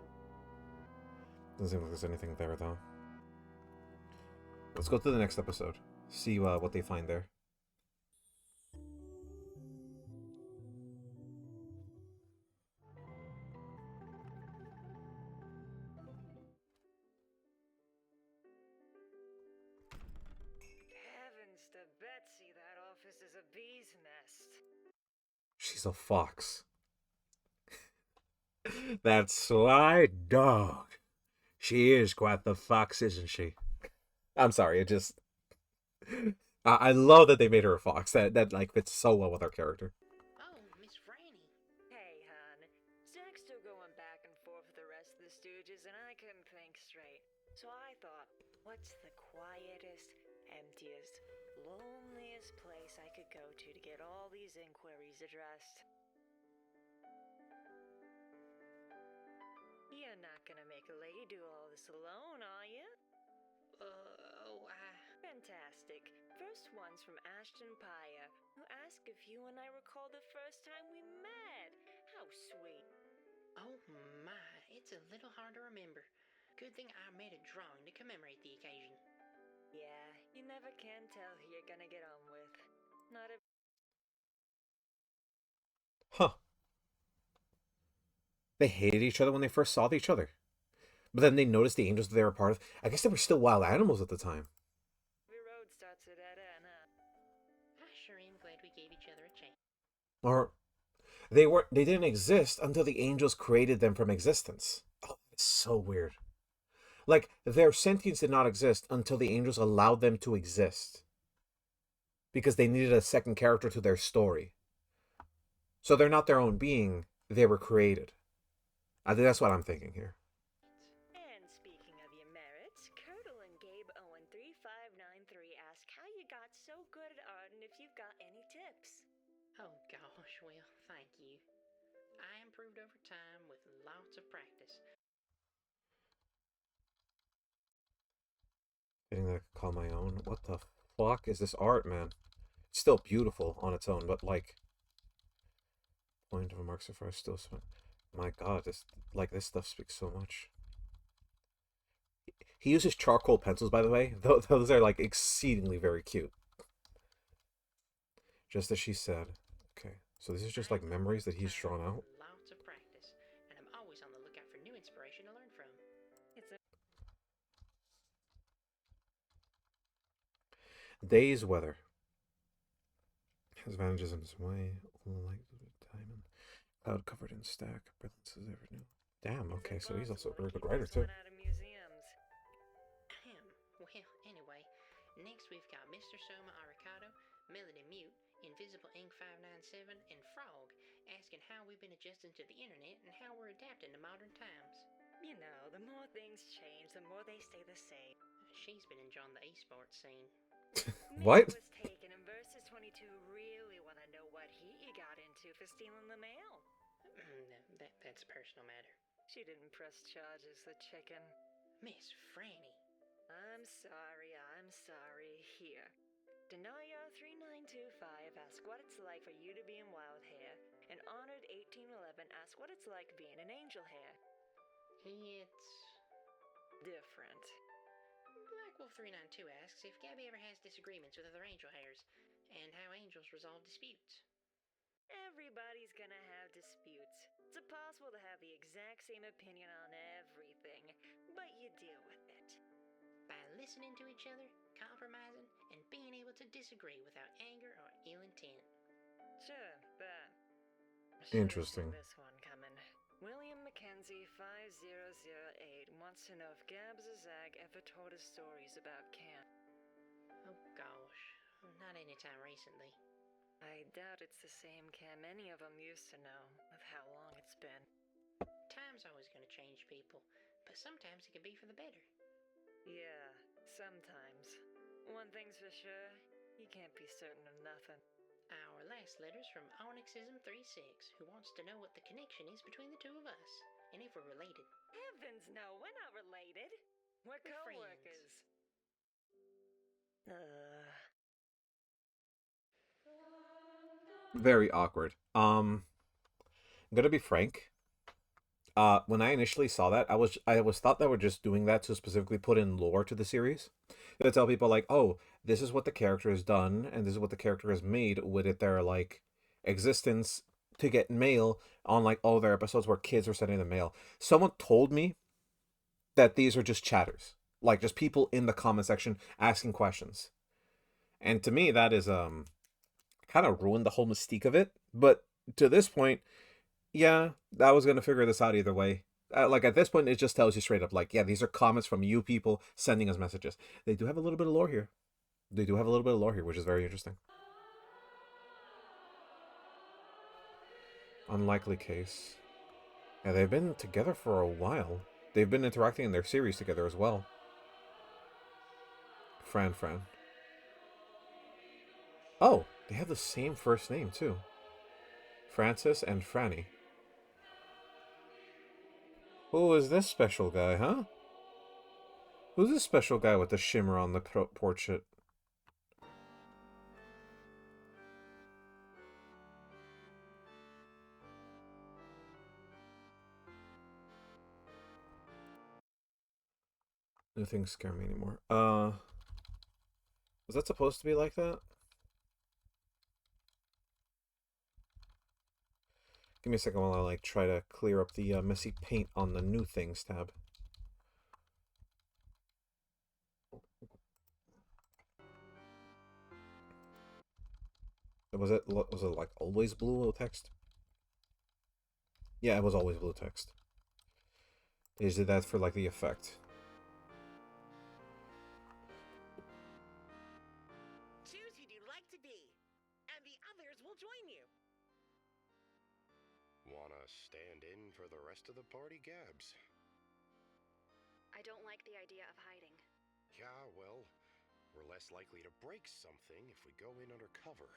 Doesn't seem like there's anything there though. Let's go to the next episode. See what they find there. Heavens to Betsy, that office is a bee's nest. She's a fox. That sly dog. She is quite the fox, isn't she? I'm sorry, it just... I love that they made her a fox. That like fits so well with our character. Oh, Miss Franny. Hey, hon. Zach's still going back and forth with the rest of the Stooges, and I couldn't think straight. So I thought, what's the quietest, emptiest, loneliest place I could go to get all these inquiries addressed? You're not gonna make a lady do all this alone, are you? Fantastic. First one's from Ashton Pyre, who asked if you and I recall the first time we met. How sweet. Oh, my. It's a little hard to remember. Good thing I made a drawing to commemorate the occasion. Yeah, you never can tell who you're gonna get on with. Not a... Huh. They hated each other when they first saw each other. But then they noticed the angels that they were part of. I guess they were still wild animals at the time. Every road starts at dead end, huh? I sure am glad we gave each other a chance. Or they didn't exist until the angels created them from existence. Oh, it's so weird. Like, their sentience did not exist until the angels allowed them to exist. Because they needed a second character to their story. So they're not their own being, they were created. I think that's what I'm thinking here. And speaking of your merits, Curdle and Gabe Owen 3593 ask how you got so good at art and if you've got any tips. Oh, gosh. Well, thank you. I improved over time with lots of practice. Getting that I could call my own. What the fuck is this art, man? It's still beautiful on its own, but like... Point of a mark so far still... My god, this stuff speaks so much. He uses charcoal pencils, by the way. Those are like exceedingly very cute. Just as she said. Okay, so these are just like memories that he's drawn out. Lots of practice, and I'm always on the lookout for new inspiration to learn from. It's a... Day's weather has advantages in its way. Light diamond, cloud covered in stack. Brilliance is ever new. Damn. Okay, so he's also a very good writer too. Out of museums. Well, anyway, next we've got Mr. Soma Aricado, Melody Mute, Invisible Ink 597, and Frog asking how we've been adjusting to the internet and how we're adapting to modern times. You know, the more things change, the more they stay the same. She's been enjoying the esports scene. What? Was taken, and Versus 22 really want to know what he got into for stealing the mail. That's a personal matter. She didn't press charges, the chicken. Miss Franny. I'm sorry. Here. Denier 399 925 asks what it's like for you to be in Wild Hare, and Honored 1811 asks what it's like being an Angel Hare. It's Different. Black Wolf 392 asks if Gabby ever has disagreements with other angel hares, and how angels resolve disputes. Everybody's gonna have disputes. It's impossible to have the exact same opinion on everything, but you deal with it. By listening to each other, compromising, and being able to disagree without anger or ill intent. Sure, but Interesting. This one coming. William Mackenzie 5008 wants to know if Gabs Zag ever told us stories about camp. Oh gosh, not anytime recently. I doubt it's the same Cam any of them used to know, with how long it's been. Time's always going to change people, but sometimes it can be for the better. Yeah, sometimes. One thing's for sure, you can't be certain of nothing. Our last letter's from Onyxism36, who wants to know what the connection is between the two of us, and if we're related. Heavens no, we're not related. We're co-workers. Very awkward. I'm gonna be frank. When I initially saw that, I was thought they were just doing that to specifically put in lore to the series. To tell people like, oh, this is what the character has done, and this is what the character has made with it their like existence to get mail on like all their episodes where kids are sending the mail. Someone told me that these are just chatters. Like just people in the comment section asking questions. And to me that is kind of ruined the whole mystique of it. But to this point, yeah, I was gonna figure this out either way. Like at this point, it just tells you straight up, like, yeah, these are comments from you people sending us messages. They do have a little bit of lore here. They do have a little bit of lore here, which is very interesting. Unlikely case. Yeah, they've been together for a while. They've been interacting in their series together as well. Fran. Oh, they have the same first name too. Francis and Franny. Who is this special guy, huh? Who's this special guy with the shimmer on the portrait? No things scare me anymore. Was that supposed to be like that? Give me a second while I like try to clear up the messy paint on the new things tab. Was it like always blue text? Yeah, it was always blue text. They just did that for like the effect. Choose who you'd like to be, and the others will join you. Wanna stand in for the rest of the party, Gabs? I don't like the idea of hiding. Yeah, well, we're less likely to break something if we go in undercover.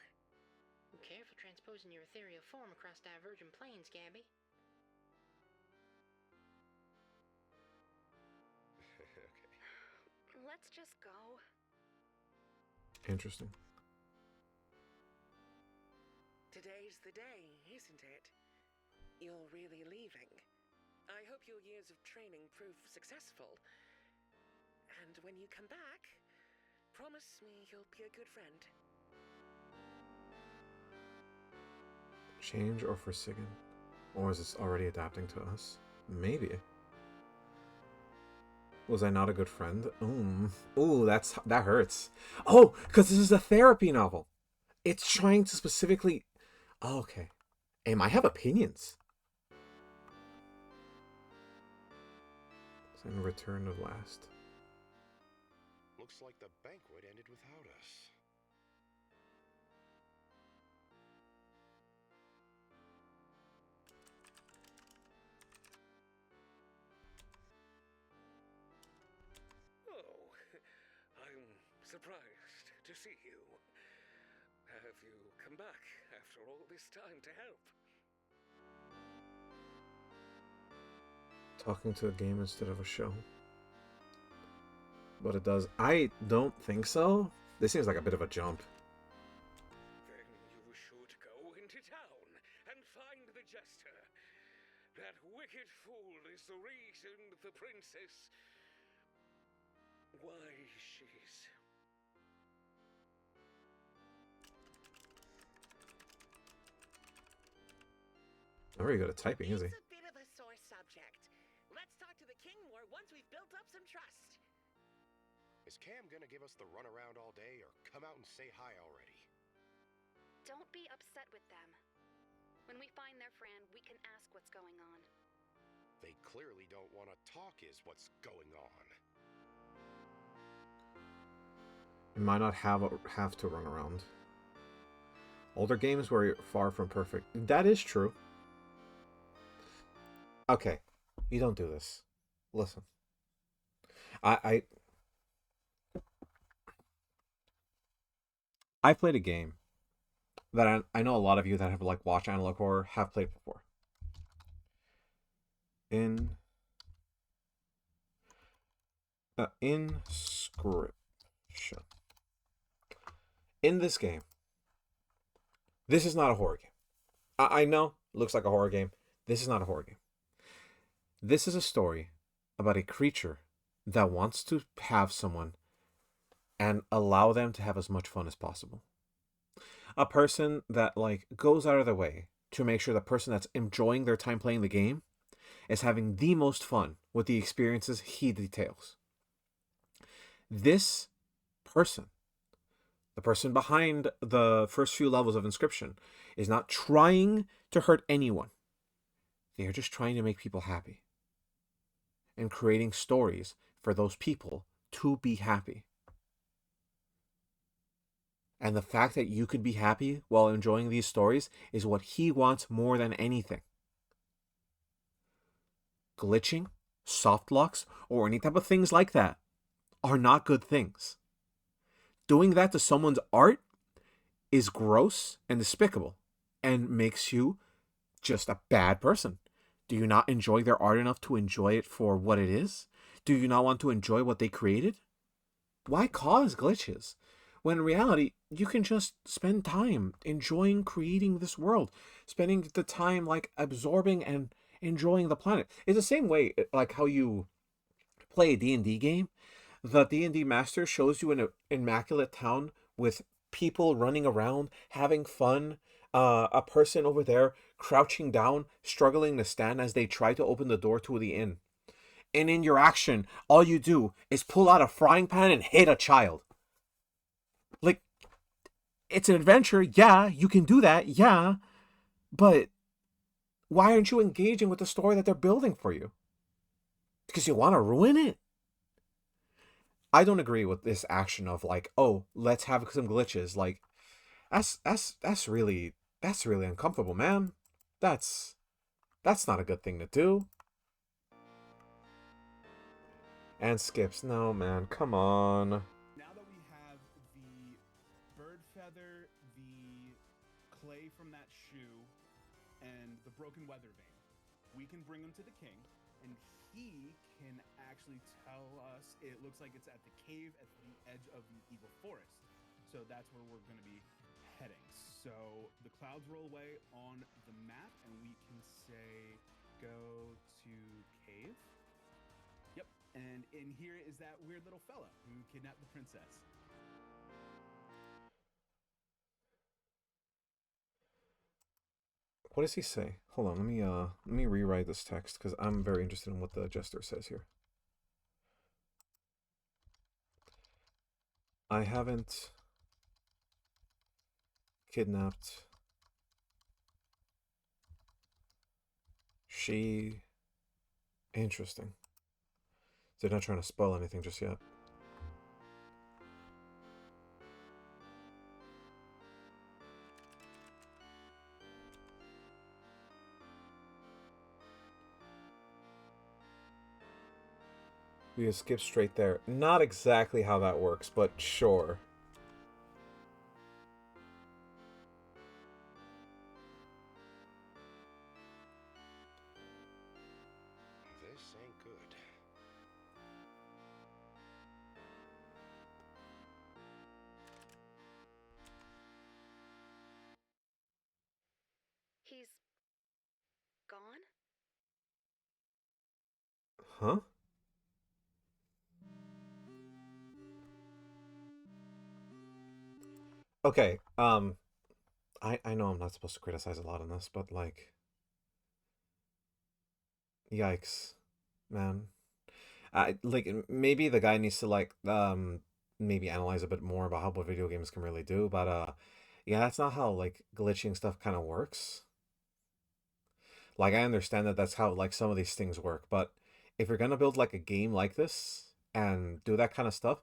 Careful transposing your ethereal form across divergent planes, Gabby. Okay. Let's just go. Interesting. Today's the day, isn't it? You're really leaving. I hope your years of training prove successful. And when you come back, promise me you'll be a good friend. Change or forsaken? Or is this already adapting to us? Maybe. Was I not a good friend? Ooh, that hurts. Oh, because this is a therapy novel. It's trying to specifically... Oh, okay. I have opinions. And return of last. Looks like the banquet ended without us. Oh, I'm surprised to see you. Have you come back after all this time to help? Talking to a game instead of a show. But it does. I don't think so. This seems like a bit of a jump. That wicked fool is the reason the princess... why she's... Not very good at typing, is he? It's a bit of a sore subject. Let's talk to the king more once we've built up some trust. Is Cam gonna give us the runaround all day, or come out and say hi already? Don't be upset with them. When we find their friend, we can ask what's going on. They clearly don't want to talk is what's going on. You might not have to run around. Older games were far from perfect. That is true. Okay, you don't do this. Listen, I played a game that I know a lot of you that have like watched analog horror have played before. Inscription. In this game, this is not a horror game. I know it looks like a horror game. This is not a horror game. This is a story about a creature that wants to have someone and allow them to have as much fun as possible. A person that like goes out of their way to make sure the person that's enjoying their time playing the game is having the most fun with the experiences he details. This person, the person behind the first few levels of Inscription, is not trying to hurt anyone. They are just trying to make people happy and creating stories for those people to be happy. And the fact that you could be happy while enjoying these stories is what he wants more than anything. Glitching, soft locks, or any type of things like that are not good things. Doing that to someone's art is gross and despicable and makes you just a bad person. Do you not enjoy their art enough to enjoy it for what it is? Do you not want to enjoy what they created? Why cause glitches? When in reality, you can just spend time enjoying creating this world. Spending the time like absorbing and enjoying the planet. It's the same way like how you play a D&D game. The D&D master shows you an immaculate town with people running around, having fun. A person over there crouching down, struggling to stand as they try to open the door to the inn. And in your action, all you do is pull out a frying pan and hit a child. Like, it's an adventure, yeah, you can do that, yeah, but why aren't you engaging with the story that they're building for you? Because you want to ruin it? I don't agree with this action of like, oh, let's have some glitches. Like, that's really uncomfortable, man. That's not a good thing to do. And skips. No, man, come on. Now that we have the bird feather, the clay from that shoe, and the broken weather vane, we can bring them to the king, and he can actually tell us. It looks like it's at the cave at the edge of the evil forest. So that's where we're going to be heading. So the clouds roll away on the map, and we can say go to cave. Yep, and in here is that weird little fella who kidnapped the princess. What does he say? Hold on, let me rewrite this text because I'm very interested in what the jester says here. I haven't kidnapped. She. Interesting. They're not trying to spoil anything just yet. We just skip straight there. Not exactly how that works, but sure. This ain't good. He's gone? Huh? Okay. I know I'm not supposed to criticize a lot on this, but like, yikes, man. I like maybe the guy needs to like maybe analyze a bit more about how what video games can really do, but yeah, that's not how like glitching stuff kind of works. Like I understand that that's how like some of these things work, but if you're gonna build like a game like this and do that kind of stuff,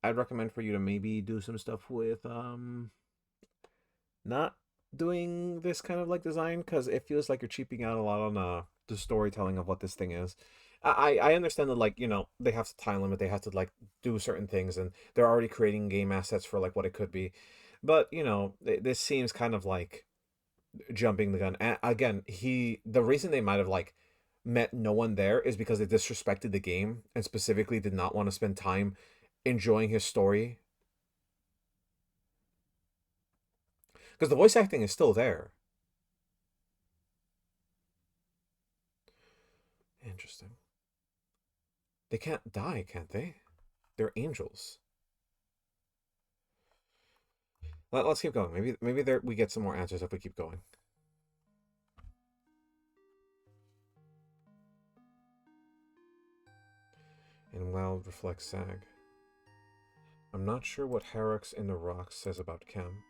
I'd recommend for you to maybe do some stuff with not doing this kind of like design because it feels like you're cheaping out a lot on the storytelling of what this thing is. I understand that like they have to time limit, they have to like do certain things, and they're already creating game assets for like what it could be, but this seems kind of like jumping the gun. And again, the reason they might have like met no one there is because they disrespected the game and specifically did not want to spend time enjoying his story because the voice acting is still there. Interesting. They can't die, can't they? They're angels. Let's keep going. Maybe there we get some more answers if we keep going. And Wild reflects Sag. I'm not sure what Harrox in the Rocks says about Chem.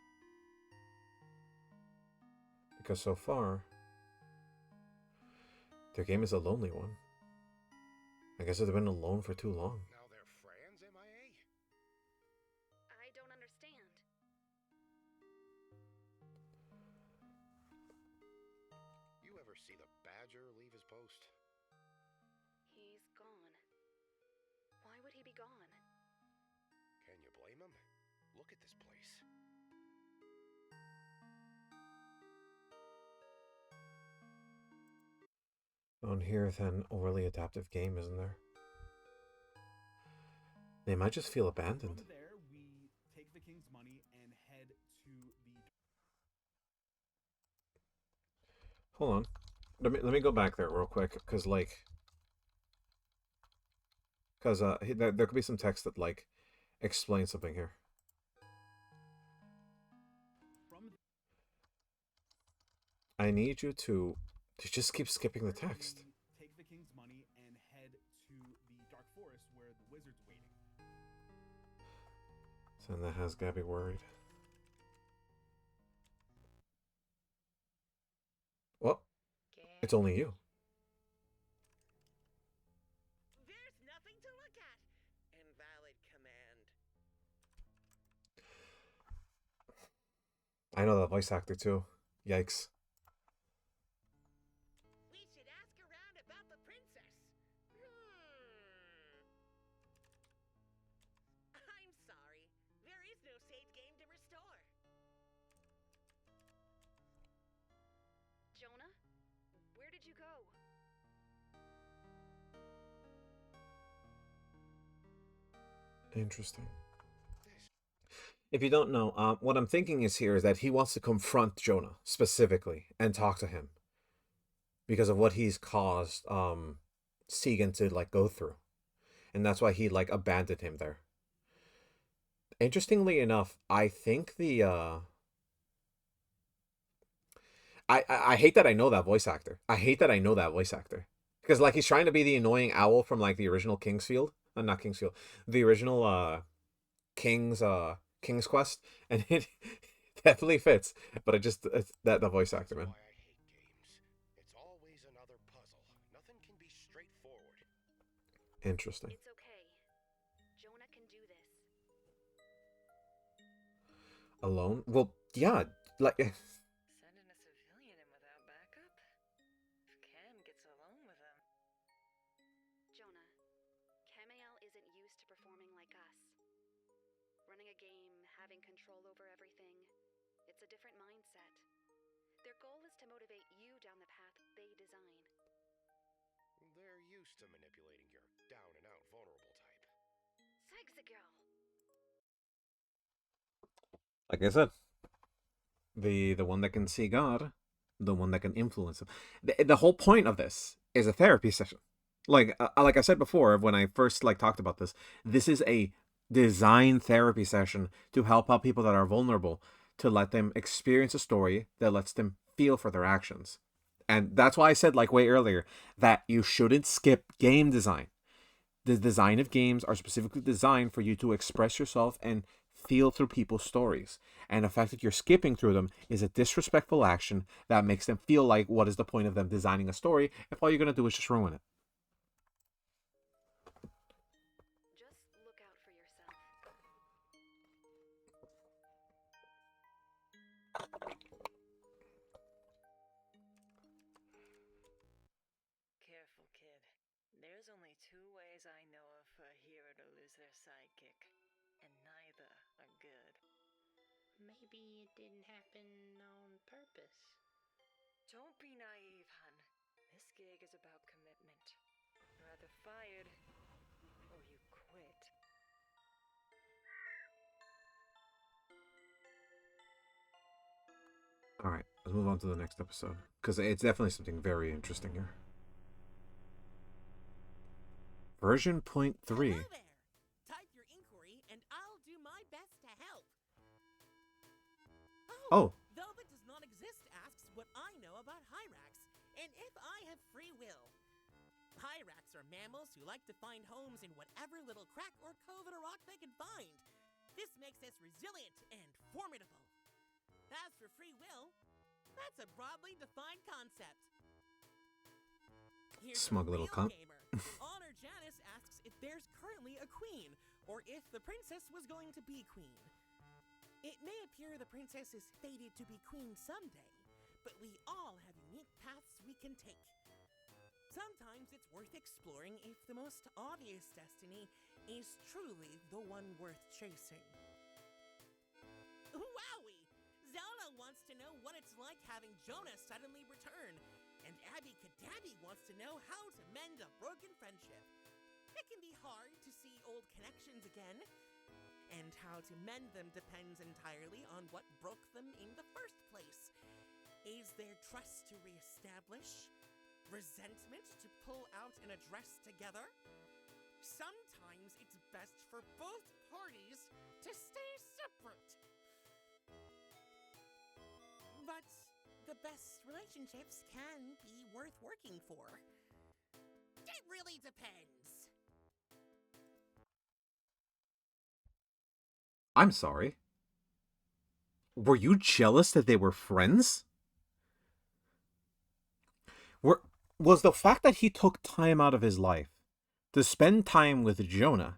Because so far, their game is a lonely one. I guess they've been alone for too long. Now they're friends, MIA? I don't understand. You ever see the Badger leave his post? He's gone. Why would he be gone? Can you blame him? Look at this place. On here, then, overly adaptive game, isn't there? They might just feel abandoned. From there, we take the king's money and head to the. Hold on. Let me go back there real quick, because there could be some text that like explains something here. From I need you to just keep skipping the text. we take the king's money and head to the dark forest where the wizard's waiting. So that has Gabby worried. Well, it's only you. There's nothing to look at. Invalid command. I know that voice actor too. Yikes. We should ask around about the princess. I'm sorry. There is no save game to restore. Jonah? Where did you go? Interesting. If you don't know, what I'm thinking is here is that he wants to confront Jonah specifically and talk to him because of what he's caused Segan to like go through, and that's why he like abandoned him there. Interestingly enough, I think the I hate that I know that voice actor. I hate that I know that voice actor because like he's trying to be the annoying owl from like the original Kingsfield, not Kingsfield, the original King's Quest, and it definitely fits. But that the voice actor, man. Why I hate games. It's always another puzzle. Nothing can be straightforward. Interesting. It's okay. Jonah can do this. Alone? Well, yeah, like Sending a civilian in without backup? If Cam gets alone with him. Jonah, Camiel isn't used to performing like us. Running a game, having control over everything, it's a different mindset. Their goal is to motivate you down the path they design. They're used to manipulating your down-and-out vulnerable type. Sexy girl! like I said, the one that can see God, the one that can influence him. The whole point of this is a therapy session. Like I said before, when I first talked about this, this is a design therapy session to help out people that are vulnerable, to let them experience a story that lets them feel for their actions. And that's why I said, like way earlier, that you shouldn't skip game design. The design of games are specifically designed for you to express yourself and feel through people's stories. And the fact that you're skipping through them is a disrespectful action that makes them feel like, what is the point of them designing a story if all you're going to do is just ruin it? Just look out for yourself. Careful, kid. There's only two ways I know of for a hero to lose their sidekick, and neither are good. Maybe it didn't happen on purpose. Don't be naive, hun. This gig is about commitment. You're either fired, or you quit. All right, let's move on to the next episode because it's definitely something very interesting here. Version point 3. Hello there. Type your inquiry and I'll do my best to help. Oh, Though that does not exist asks what I know about hyrax and if I have free will. Hyrax are mammals who like to find homes in whatever little crack or cove in a rock they can find. This makes us resilient and formidable. As for free will, that's a broadly defined concept. Here's smug a little real cunt. gamer. Honor Janice asks if there's currently a queen, or if the princess was going to be queen. It may appear the princess is fated to be queen someday, but we all have unique paths we can take. Sometimes it's worth exploring if the most obvious destiny is truly the one worth chasing. Wowie! Zelda wants to know what it's like having Jonah suddenly return, and Abby Kadabby wants to know how to mend a broken friendship. It can be hard to see old connections again, and how to mend them depends entirely on what broke them in the first place. Is there trust to reestablish? Resentment to pull out and address together? Sometimes it's best for both parties to stay separate. But the best relationships can be worth working for. It really depends. I'm sorry. Were you jealous that they were friends? Was the fact that he took time out of his life to spend time with Jonah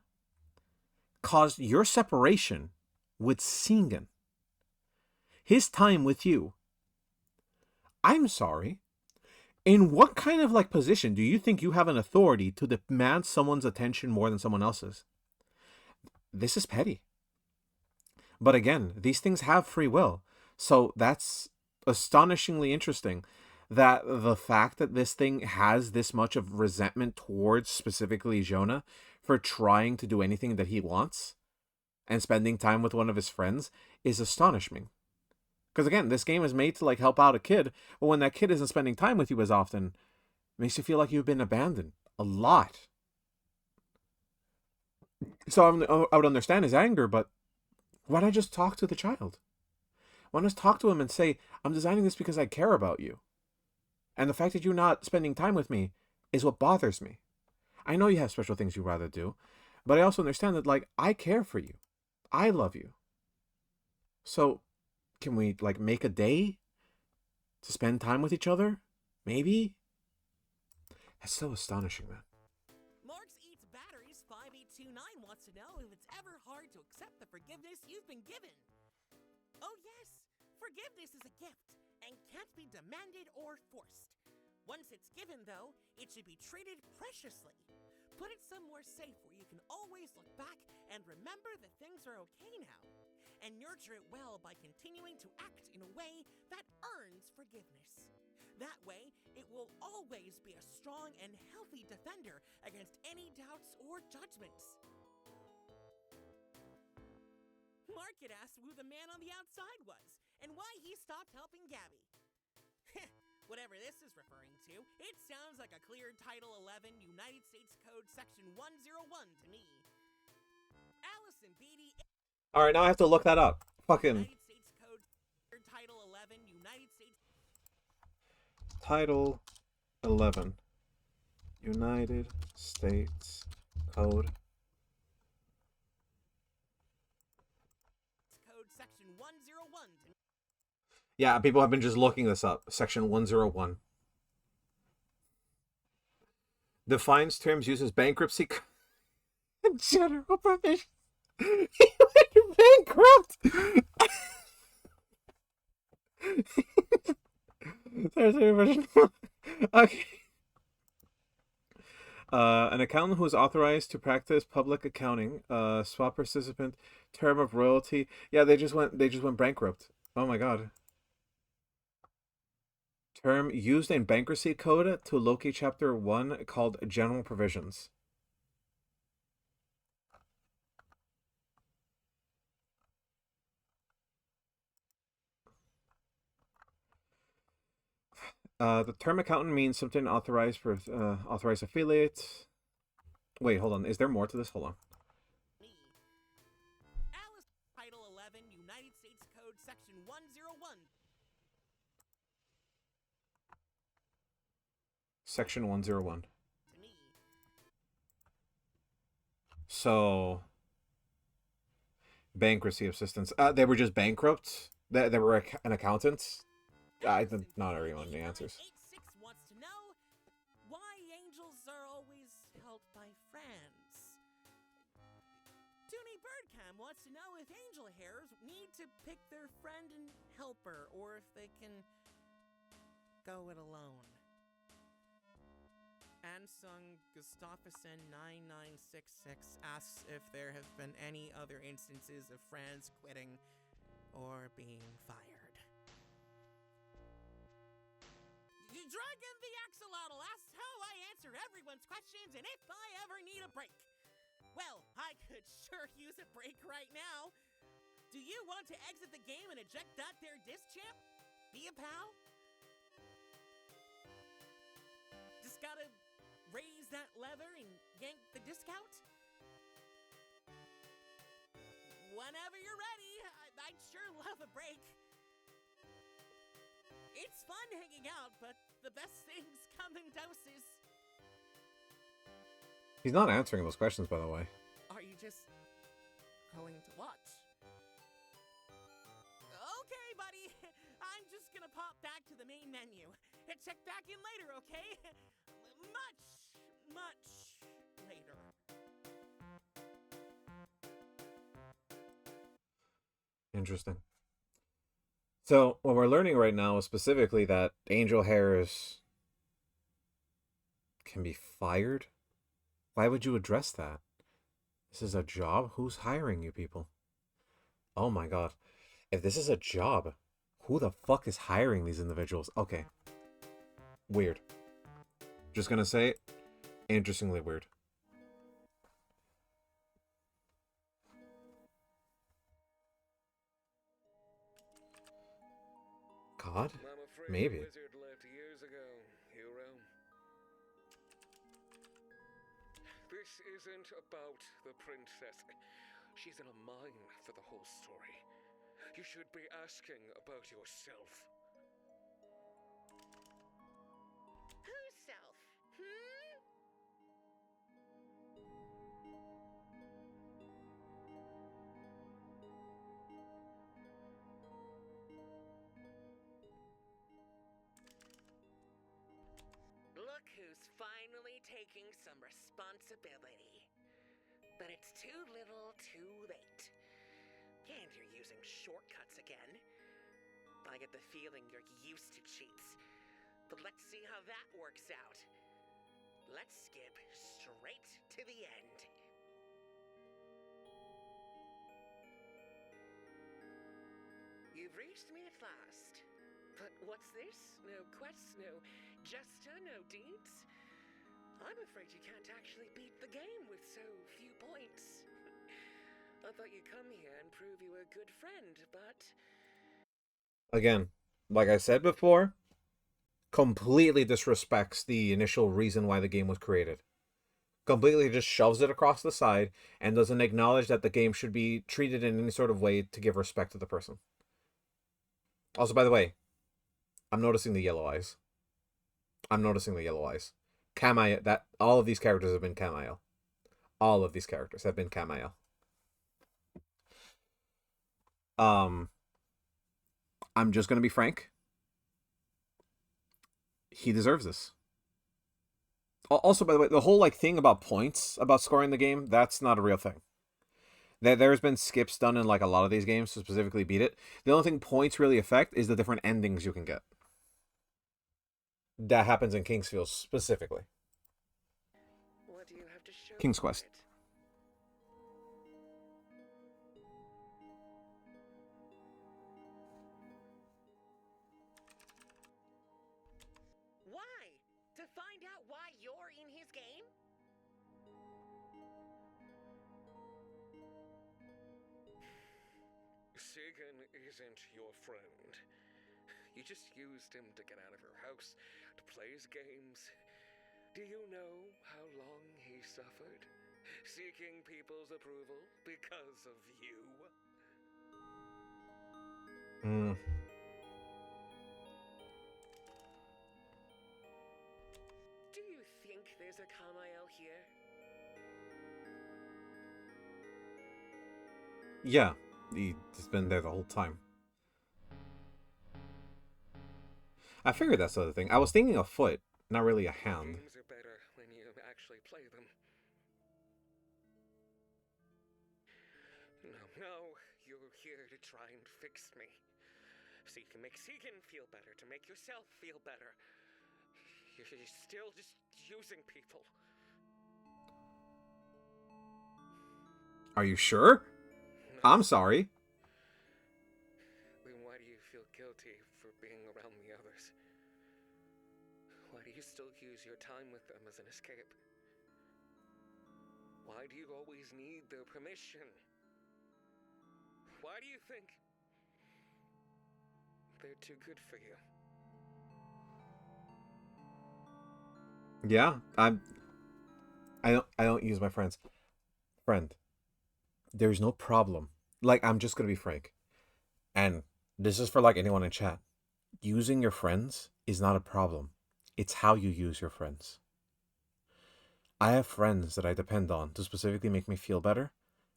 caused your separation with Singen? His time with you. I'm sorry. In what kind of position do you think you have an authority to demand someone's attention more than someone else's? This is petty. But again, these things have free will. So that's astonishingly interesting that the fact that this thing has this much of resentment towards specifically Jonah for trying to do anything that he wants and spending time with one of his friends is astonishing. Because again, this game is made to help out a kid, but when that kid isn't spending time with you as often, it makes you feel like you've been abandoned a lot. So I would understand his anger, but why not just talk to the child? Why not just talk to him and say, I'm designing this because I care about you. And the fact that you're not spending time with me is what bothers me. I know you have special things you'd rather do, but I also understand that, I care for you. I love you. So, can we, make a day to spend time with each other? Maybe? That's so astonishing, man. Marks Eats Batteries 5829 wants to know if it's ever hard to accept the forgiveness you've been given. Oh yes, forgiveness is a gift and can't be demanded or forced. Once it's given, though, it should be treated preciously. Put it somewhere safe where you can always look back and remember that things are okay now. And nurture it well by continuing to act in a way that earns forgiveness. That way, it will always be a strong and healthy defender against any doubts or judgments. Market asked who the man on the outside was, and why he stopped helping Gabby. Whatever this is referring to, it sounds like a clear Title 11 United States Code Section 101 to me. Alice and Beatty. All right, now I have to look that up. Fucking United States Code Title 11 United States Title 11 United States Code. Code Section 101 to me. Yeah, people have been just looking this up. Section 101 defines terms used as bankruptcy and general provisions. He went bankrupt. Okay. An accountant who is authorized to practice public accounting, swap participant, term of royalty. Yeah, they just went bankrupt. Oh my god. Term used in bankruptcy code to locate chapter 1 called general provisions. The term accountant means something authorized for authorized affiliate. Wait, hold on. Is there more to this? Hold on. Alice, Title 11 United States Code Section 101. Section 101. To me. So, bankruptcy assistance. They were just bankrupt? They were an accountant? I'm not everyone the answers. 86 wants to know why angels are always helped by friends. Toonie Birdcam wants to know if angel hares need to pick their friend and helper, or if they can go it alone. Ansung Gustafsson 9966 asks if there have been any other instances of friends quitting or being fired. Dragon the Axolotl asks how I answer everyone's questions and if I ever need a break. Well, I could sure use a break right now. Do you want to exit the game and eject that there disc champ? Be a pal? Just gotta raise that lever and yank the disc out? Whenever you're ready, I'd sure love a break. It's fun hanging out, but the best things come in doses. He's not answering those questions, by the way. Are you just going to watch? Okay, buddy. I'm just gonna pop back to the main menu. Check back in later, okay? Much later. Interesting. So, what we're learning right now is specifically that angel hares can be fired? Why would you address that? This is a job? Who's hiring you people? Oh my god. If this is a job, who the fuck is hiring these individuals? Okay. Weird. Just gonna say it. Interestingly weird. God? Maybe. The wizard left years ago, hero. This isn't about the princess. She's in a mine for the whole story. You should be asking about yourself. Whose self? Look who's finally taking some responsibility. But it's too little, too late. And you're using shortcuts again. I get the feeling you're used to cheats. But let's see how that works out. Let's skip straight to the end. You've reached me at last. But what's this? No quests, no gesture, no deeds? I'm afraid you can't actually beat the game with so few points. I thought you'd come here and prove you were a good friend, but... Again, like I said before, completely disrespects the initial reason why the game was created. Completely just shoves it across the side and doesn't acknowledge that the game should be treated in any sort of way to give respect to the person. Also, by the way, I'm noticing the yellow eyes. I'm noticing the yellow eyes. Camail, that all of these characters have been Camail. All of these characters have been Camail. I'm just gonna be frank. He deserves this. Also, by the way, the whole like thing about points about scoring the game, that's not a real thing. There's been skips done in like a lot of these games to specifically beat it. The only thing points really affect is the different endings you can get. That happens in Kingsfield specifically. What do you have to show King's for Quest. it? Why? To find out why you're in his game? Sigan isn't your friend. You just used him to get out of your house, to play his games. Do you know how long he suffered? Seeking people's approval because of you? Do you think there's a Camail here? Yeah, he's been there the whole time. I figured that's the other thing. I was thinking a foot, not really a hand. Games are better when you actually play them. No, you're here to try and fix me. So you can make Segan feel better, to make yourself feel better. You're still just using people. Are you sure? No. I'm sorry. Then why do you feel guilty for being around the others? Why do you still use your time with them as an escape? Why do you always need their permission? Why do you think they're too good for you? Yeah, I don't use my friends. Friend, there's no problem. Like, I'm just gonna be frank. And this is for like anyone in chat. Using your friends is not a problem. It's how you use your friends. I have friends that I depend on to specifically make me feel better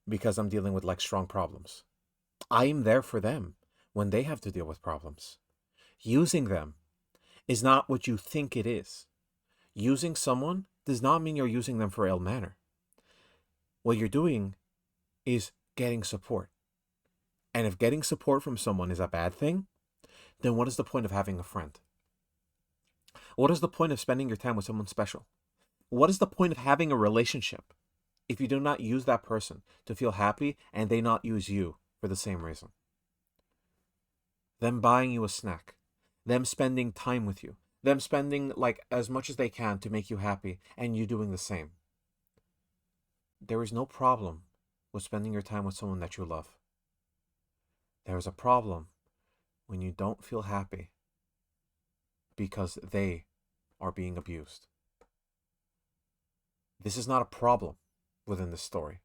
because I'm dealing with like strong problems. I'm there for them when they have to deal with problems. Using them is not what you think it is. Using someone does not mean you're using them for ill manner. What you're doing is getting support. And if getting support from someone is a bad thing, then what is the point of having a friend? What is the point of spending your time with someone special? What is the point of having a relationship if you do not use that person to feel happy and they not use you for the same reason? Them buying you a snack, them spending time with you, them spending like as much as they can to make you happy and you doing the same. There is no problem with spending your time with someone that you love. There is a problem when you don't feel happy because they are being abused. This is not a problem within this story.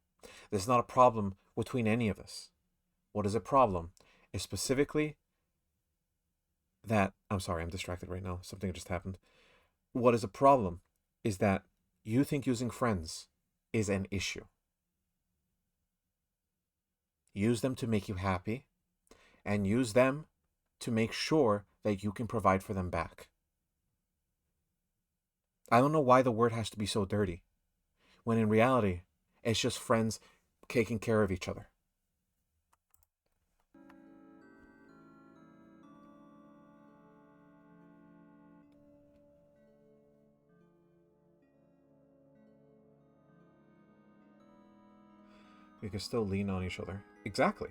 This is not a problem between any of us. What is a problem is specifically that, I'm sorry, I'm distracted right now. Something just happened. What is a problem is that you think using friends is an issue. Use them to make you happy and use them to make sure that you can provide for them back. I don't know why the word has to be so dirty, when in reality, it's just friends taking care of each other. We can still lean on each other. Exactly.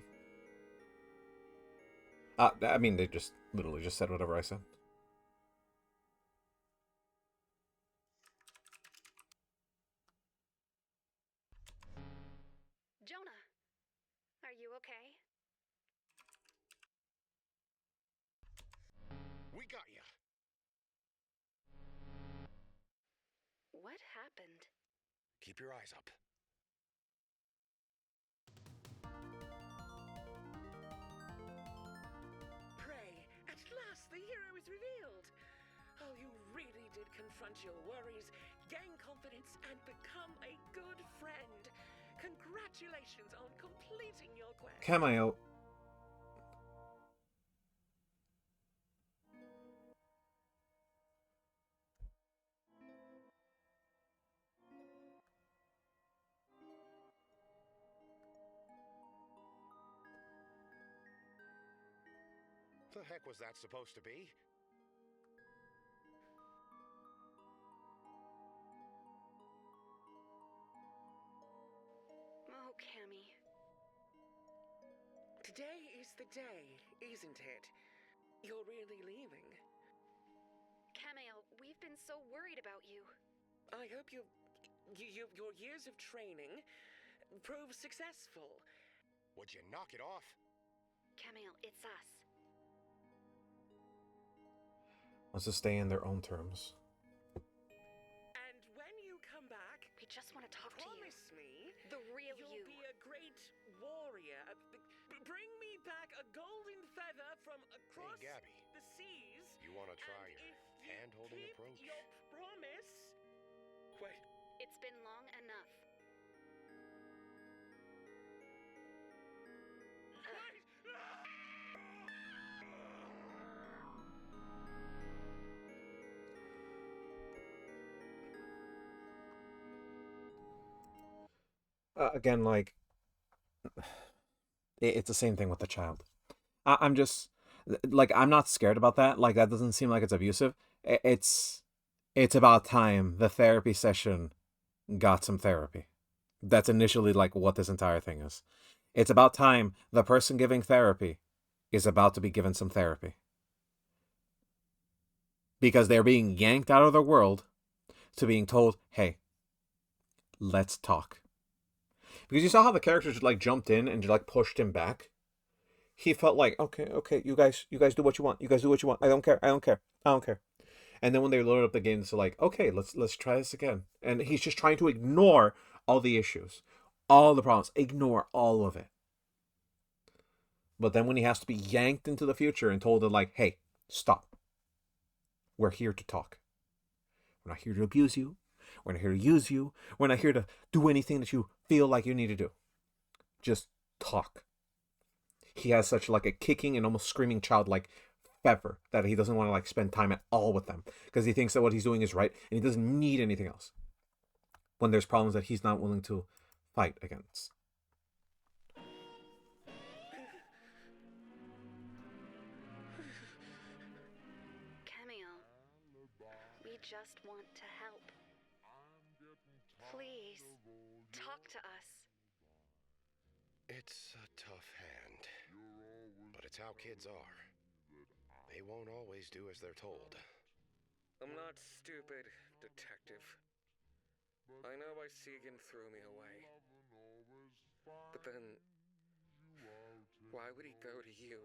I mean, they just literally just said whatever I said. Jonah, are you okay? We got ya. happened? Keep your eyes up. Pray, at last the hero is revealed. Oh, you really did confront your worries, gain confidence, and become a good friend. Congratulations on completing your quest. Cameo. The heck was that supposed to be? Oh, Cammy. Today is the day, isn't it? You're really leaving. Camille, we've been so worried about you. I hope your years of training prove successful. Would you knock it off? Camille, it's us. Let's just stay in their own terms. And when you come back, We just want to talk to you. promise me The real you'll you. be a great warrior. Bring me back a golden feather from across Hey, Gabby. the seas. You want to try and your if you hand-holding keep approach? your promise. Wait. It's been long enough. Again, like, it's the same thing with the child. I'm just like, I'm not scared about that. Like, that doesn't seem like it's abusive. It's about time the therapy session got some therapy. That's initially like what this entire thing is. It's about time the person giving therapy is about to be given some therapy. Because they're being yanked out of their world to being told, hey, let's talk. Because you saw how the characters like jumped in and like pushed him back. He felt like, okay, you guys do what you want. You guys do what you want. I don't care. And then when they loaded up the game, it's like, okay, let's try this again. And he's just trying to ignore all the issues, all the problems, ignore all of it. But then when he has to be yanked into the future and told to like, hey, stop. We're here to talk. We're not here to abuse you. We're not here to use you. We're not here to do anything that you feel like you need to do. Just talk. He has such like a kicking and almost screaming childlike fervor that he doesn't want to like spend time at all with them because he thinks that what he's doing is right and he doesn't need anything else. When there's problems that he's not willing to fight against. Camille, we just want to help. Please, talk to us. It's a tough hand, but it's how kids are. They won't always do as they're told. I'm not stupid, detective. I know why Segan threw me away. But then, why would he go to you?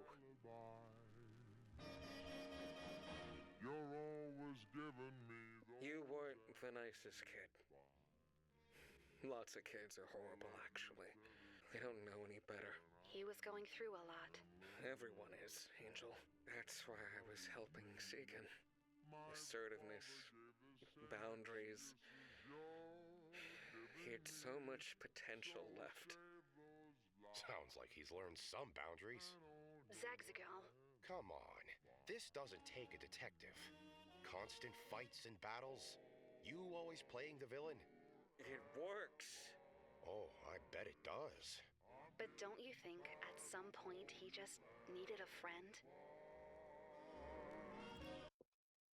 You weren't the nicest kid. Lots of kids are horrible, actually. They don't know any better. He was going through a lot. Everyone is, Angel. That's why I was helping Segan. Assertiveness, boundaries. He had so much potential left. Sounds like he's learned some boundaries. Zagzagal. Come on. This doesn't take a detective. Constant fights and battles. You always playing the villain. It works. Oh, I bet it does. But don't you think at some point he just needed a friend?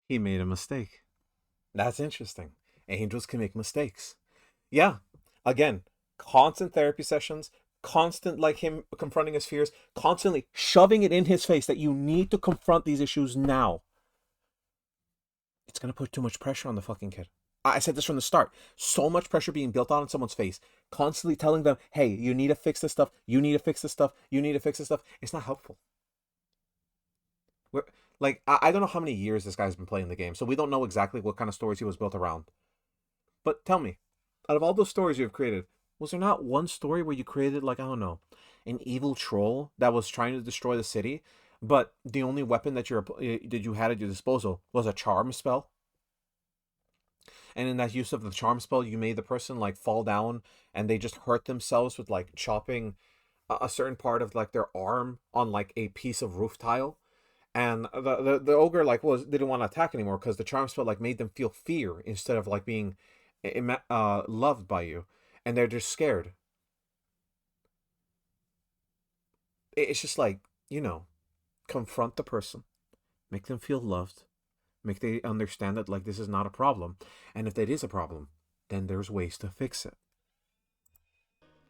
He made a mistake. That's interesting. Angels can make mistakes. Yeah. Again, constant therapy sessions, constant like him confronting his fears, constantly shoving it in his face that you need to confront these issues now. It's going to put too much pressure on the fucking kid. I said this from the start. So much pressure being built on someone's face. Constantly telling them, hey, you need to fix this stuff. You need to fix this stuff. You need to fix this stuff. It's not helpful. I don't know how many years this guy's been playing the game, so we don't know exactly what kind of stories he was built around. But tell me, out of all those stories you've created, was there not one story where you created, like, I don't know, an evil troll that was trying to destroy the city, but the only weapon that you had at your disposal was a charm spell? And in that use of the charm spell, you made the person like fall down, and they just hurt themselves with like chopping a certain part of like their arm on like a piece of roof tile. And the ogre like didn't want to attack anymore because the charm spell like made them feel fear instead of like being loved by you, and they're just scared. It's just like, you know, confront the person, make them feel loved, make they understand that like this is not a problem, and if it is a problem, then there's ways to fix it.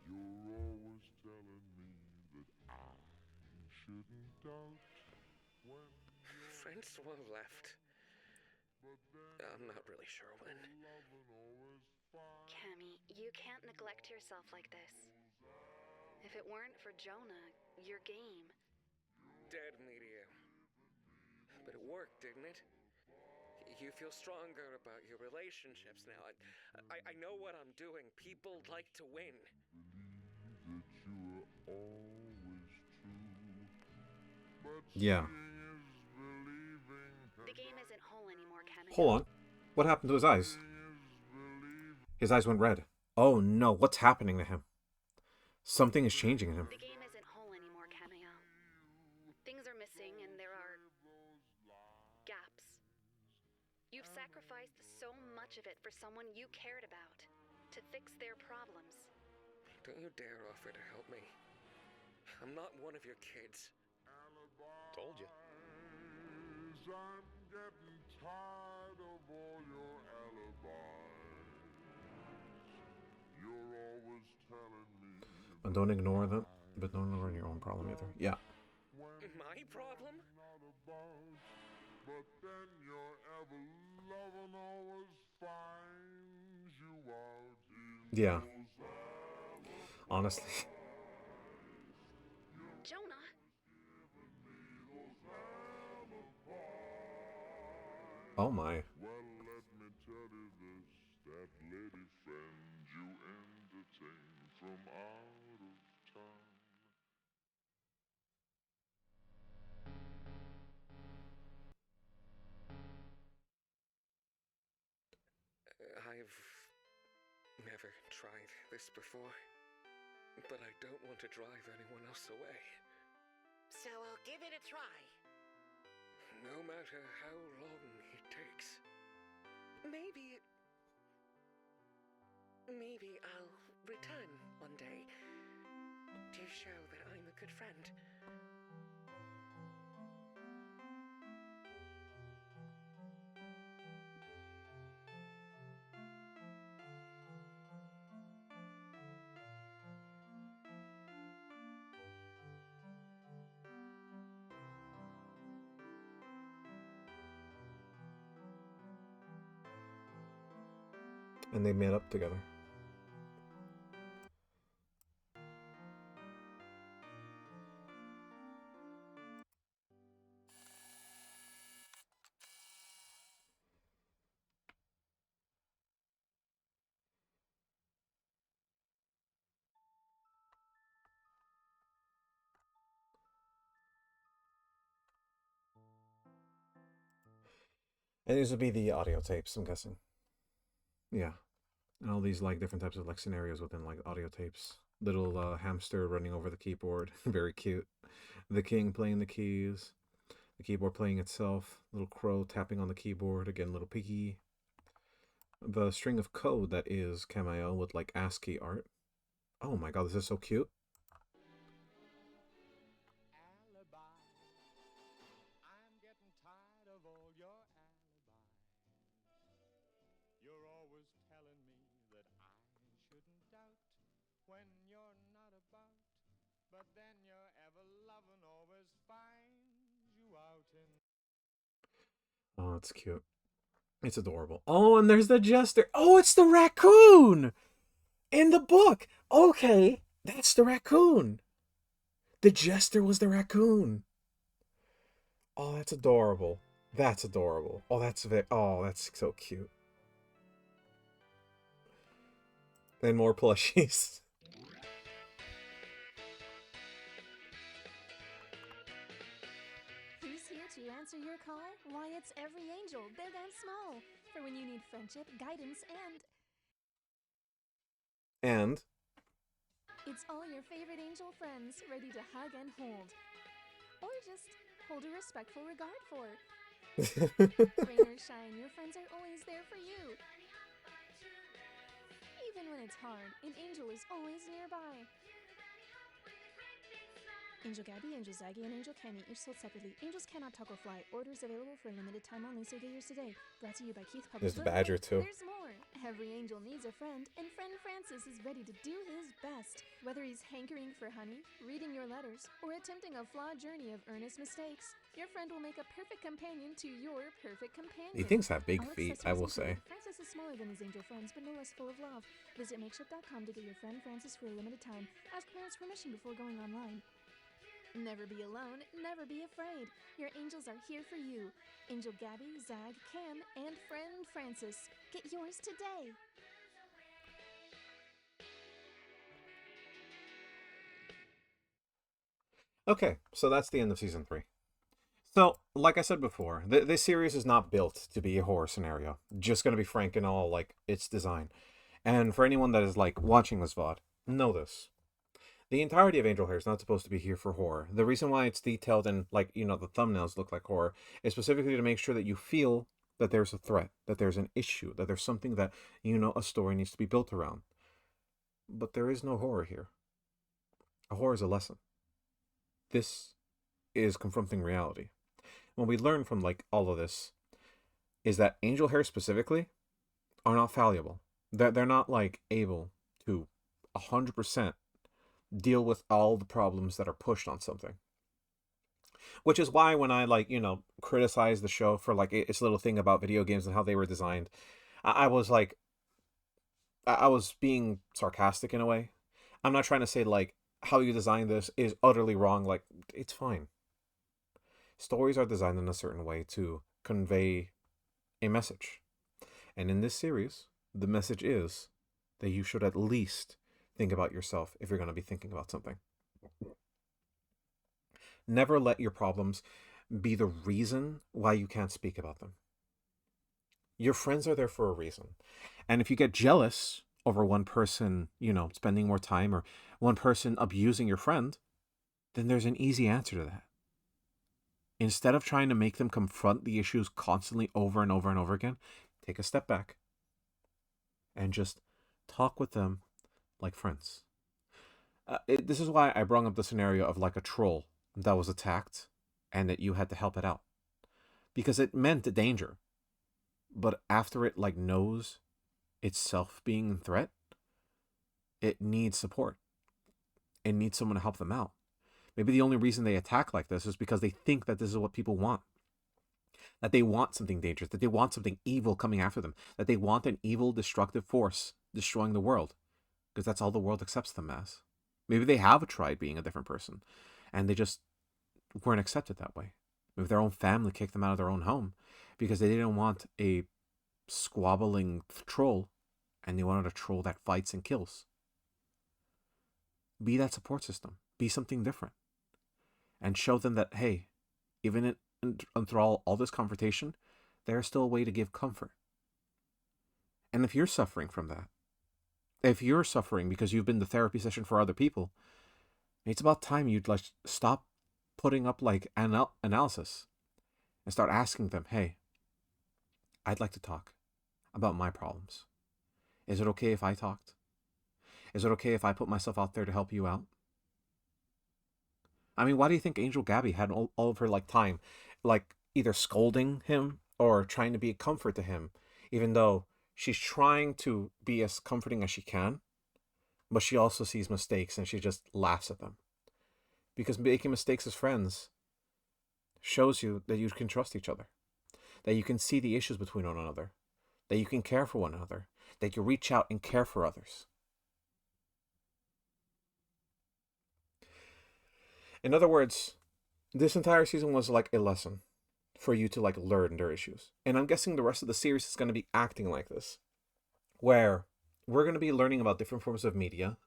You're always telling me that I shouldn't doubt when Friends one left. I'm not really sure when. Cammy, you can't neglect yourself like this. If it weren't for Jonah, your game. Dead media. But it worked, didn't it? You feel stronger about your relationships now. I know what I'm doing. People like to win. that you are always true. But Yeah. The game isn't whole anymore, Cammy. Hold on. What happened to his eyes? His eyes went red. Oh no, what's happening to him? Something is changing in him. The game isn't whole anymore, Cameo. Things are missing and there are gaps. You've sacrificed so much of it for someone you cared about, to fix their problems. Don't you dare offer to help me. I'm not one of your kids. Told you. I'm getting tired of all your alibis. You're always telling me. And don't ignore them, but don't ignore your own problem either. Yeah. My problem? But then your ever loving always finds you out in Yeah. Honestly. Jonah! Oh my. Well, let me tell you this, that lady friend you entertain from out of town. I've never tried this before, but I don't want to drive anyone else away. So I'll give it a try. No matter how long it takes. Maybe I'll return one day to show that I'm a good friend. And they met up together. And these would be the audio tapes, I'm guessing. Yeah. And all these like different types of like scenarios within like audio tapes. Little hamster running over the keyboard. Very cute. The king playing the keys. The keyboard playing itself. Little crow tapping on the keyboard. Again, little piggy. The string of code that is Cameo with like ASCII art. Oh my god, this is so cute. I'm getting tired of all your alibis. You're always telling me that I shouldn't doubt when you're not about. But then your ever loving always finds you out in. Oh, it's cute. It's adorable. Oh, and there's the jester. Oh, it's the raccoon in the book. Okay, that's the raccoon. The jester was the raccoon. Oh, that's adorable. That's adorable. Oh, that's so cute. And more plushies. He's here to answer your call. Why, it's every angel, big and small, for when you need friendship, guidance, and And it's all your favorite angel friends ready to hug and hold. Or just hold a respectful regard for. Rain or shine, your friends are always there for you. Even when it's hard, an angel is always nearby. Angel Gabby, Angel Zaggy, and Angel Kenny, each sold separately. Angels cannot talk or fly. Orders available for a limited time only, so get yours today. Brought to you by Keith Public. There's the Badger, too. There's more. Every angel needs a friend, and friend Francis is ready to do his best. Whether he's hankering for honey, reading your letters, or attempting a flawed journey of earnest mistakes, your friend will make a perfect companion to your perfect companion. He thinks have big All feet, I will say. Francis is smaller than his angel friends, but no less full of love. Visit makeship.com to get your friend Francis for a limited time. Ask parents' permission before going online. Never be alone, never be afraid. Your angels are here for you. Angel Gabby, Zag, Cam, and friend Francis. Get yours today. Okay, so that's the end of season 3. So, like I said before, this series is not built to be a horror scenario. Just gonna be frank in all, like, its design. And for anyone that is, like, watching this VOD, know this. The entirety of Angel Hair is not supposed to be here for horror. The reason why it's detailed and, like, the thumbnails look like horror is specifically to make sure that you feel that there's a threat, that there's an issue, that there's something that, a story needs to be built around. But there is no horror here. A horror is a lesson. This is confronting reality. What we learn from, like, all of this is that Angel Hair specifically are not fallible. They're not, like, able to 100% deal with all the problems that are pushed on something. Which is why when I, like, criticize the show for, like, its little thing about video games and how they were designed, I was, like, I was being sarcastic in a way. I'm not trying to say, like, how you design this is utterly wrong. Like, it's fine. Stories are designed in a certain way to convey a message. And in this series, the message is that you should at least think about yourself if you're going to be thinking about something. Never let your problems be the reason why you can't speak about them. Your friends are there for a reason. And if you get jealous over one person, spending more time or one person abusing your friend, then there's an easy answer to that. Instead of trying to make them confront the issues constantly over and over and over again, take a step back and just talk with them like friends. This is why I brought up the scenario of, like, a troll that was attacked and that you had to help it out. Because it meant a danger. But after it, like, knows itself being in threat, it needs support. It needs someone to help them out. Maybe the only reason they attack like this is because they think that this is what people want. That they want something dangerous, that they want something evil coming after them, that they want an evil, destructive force destroying the world, because that's all the world accepts them as. Maybe they have tried being a different person, and they just weren't accepted that way. Maybe their own family kicked them out of their own home because they didn't want a squabbling troll, and they wanted a troll that fights and kills. Be that support system. Be something different. And show them that, hey, even through all this confrontation, there's still a way to give comfort. And if you're suffering from that, if you're suffering because you've been the therapy session for other people, it's about time you'd, like, stop putting up, like, analysis and start asking them, hey, I'd like to talk about my problems. Is it okay if I talked? Is it okay if I put myself out there to help you out? I mean, why do you think Angel Gabby had all of her, like, time, like, either scolding him or trying to be a comfort to him, even though she's trying to be as comforting as she can, but she also sees mistakes and she just laughs at them. Because making mistakes as friends shows you that you can trust each other, that you can see the issues between one another, that you can care for one another, that you reach out and care for others. In other words, this entire season was like a lesson for you to, like, learn their issues. And I'm guessing the rest of the series is going to be acting like this, where we're going to be learning about different forms of media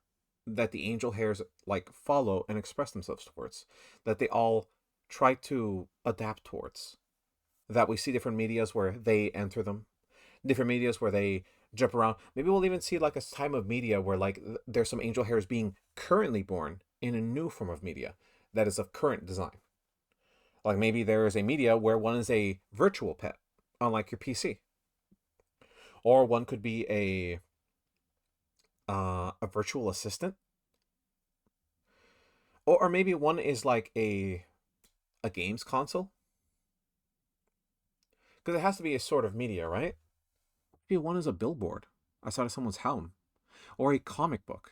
that the angel hares like follow and express themselves towards, that they all try to adapt towards. That we see different medias where they enter them, different medias where they jump around. Maybe we'll even see like a time of media where like there's some angel hares being currently born in a new form of media that is of current design. Like maybe there is a media where one is a virtual pet, unlike your PC, or one could be a virtual assistant, or maybe one is like a games console, because it has to be a sort of media, right? Maybe one is a billboard outside of someone's home, or a comic book,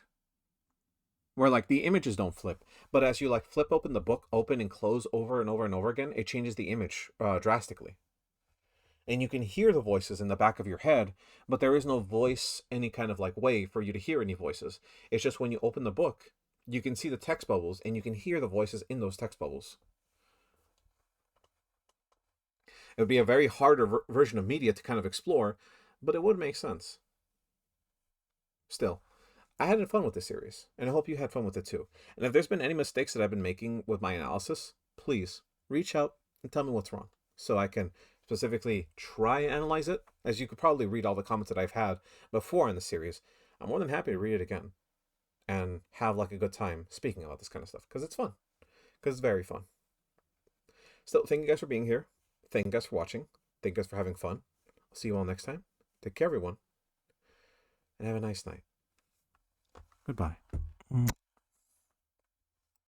where like the images don't flip, but as you like flip open the book, open and close over and over and over again, it changes the image drastically. And you can hear the voices in the back of your head, but there is no voice, any kind of like way for you to hear any voices. It's just when you open the book, you can see the text bubbles and you can hear the voices in those text bubbles. It would be a very harder version of media to kind of explore, but it would make sense. Still, I had fun with this series, and I hope you had fun with it too. And if there's been any mistakes that I've been making with my analysis, please reach out and tell me what's wrong so I can specifically try and analyze it. As you could probably read all the comments that I've had before in the series, I'm more than happy to read it again and have like a good time speaking about this kind of stuff because it's fun. Because it's very fun. So, thank you guys for being here. Thank you guys for watching. Thank you guys for having fun. I'll see you all next time. Take care, everyone, and have a nice night. Goodbye.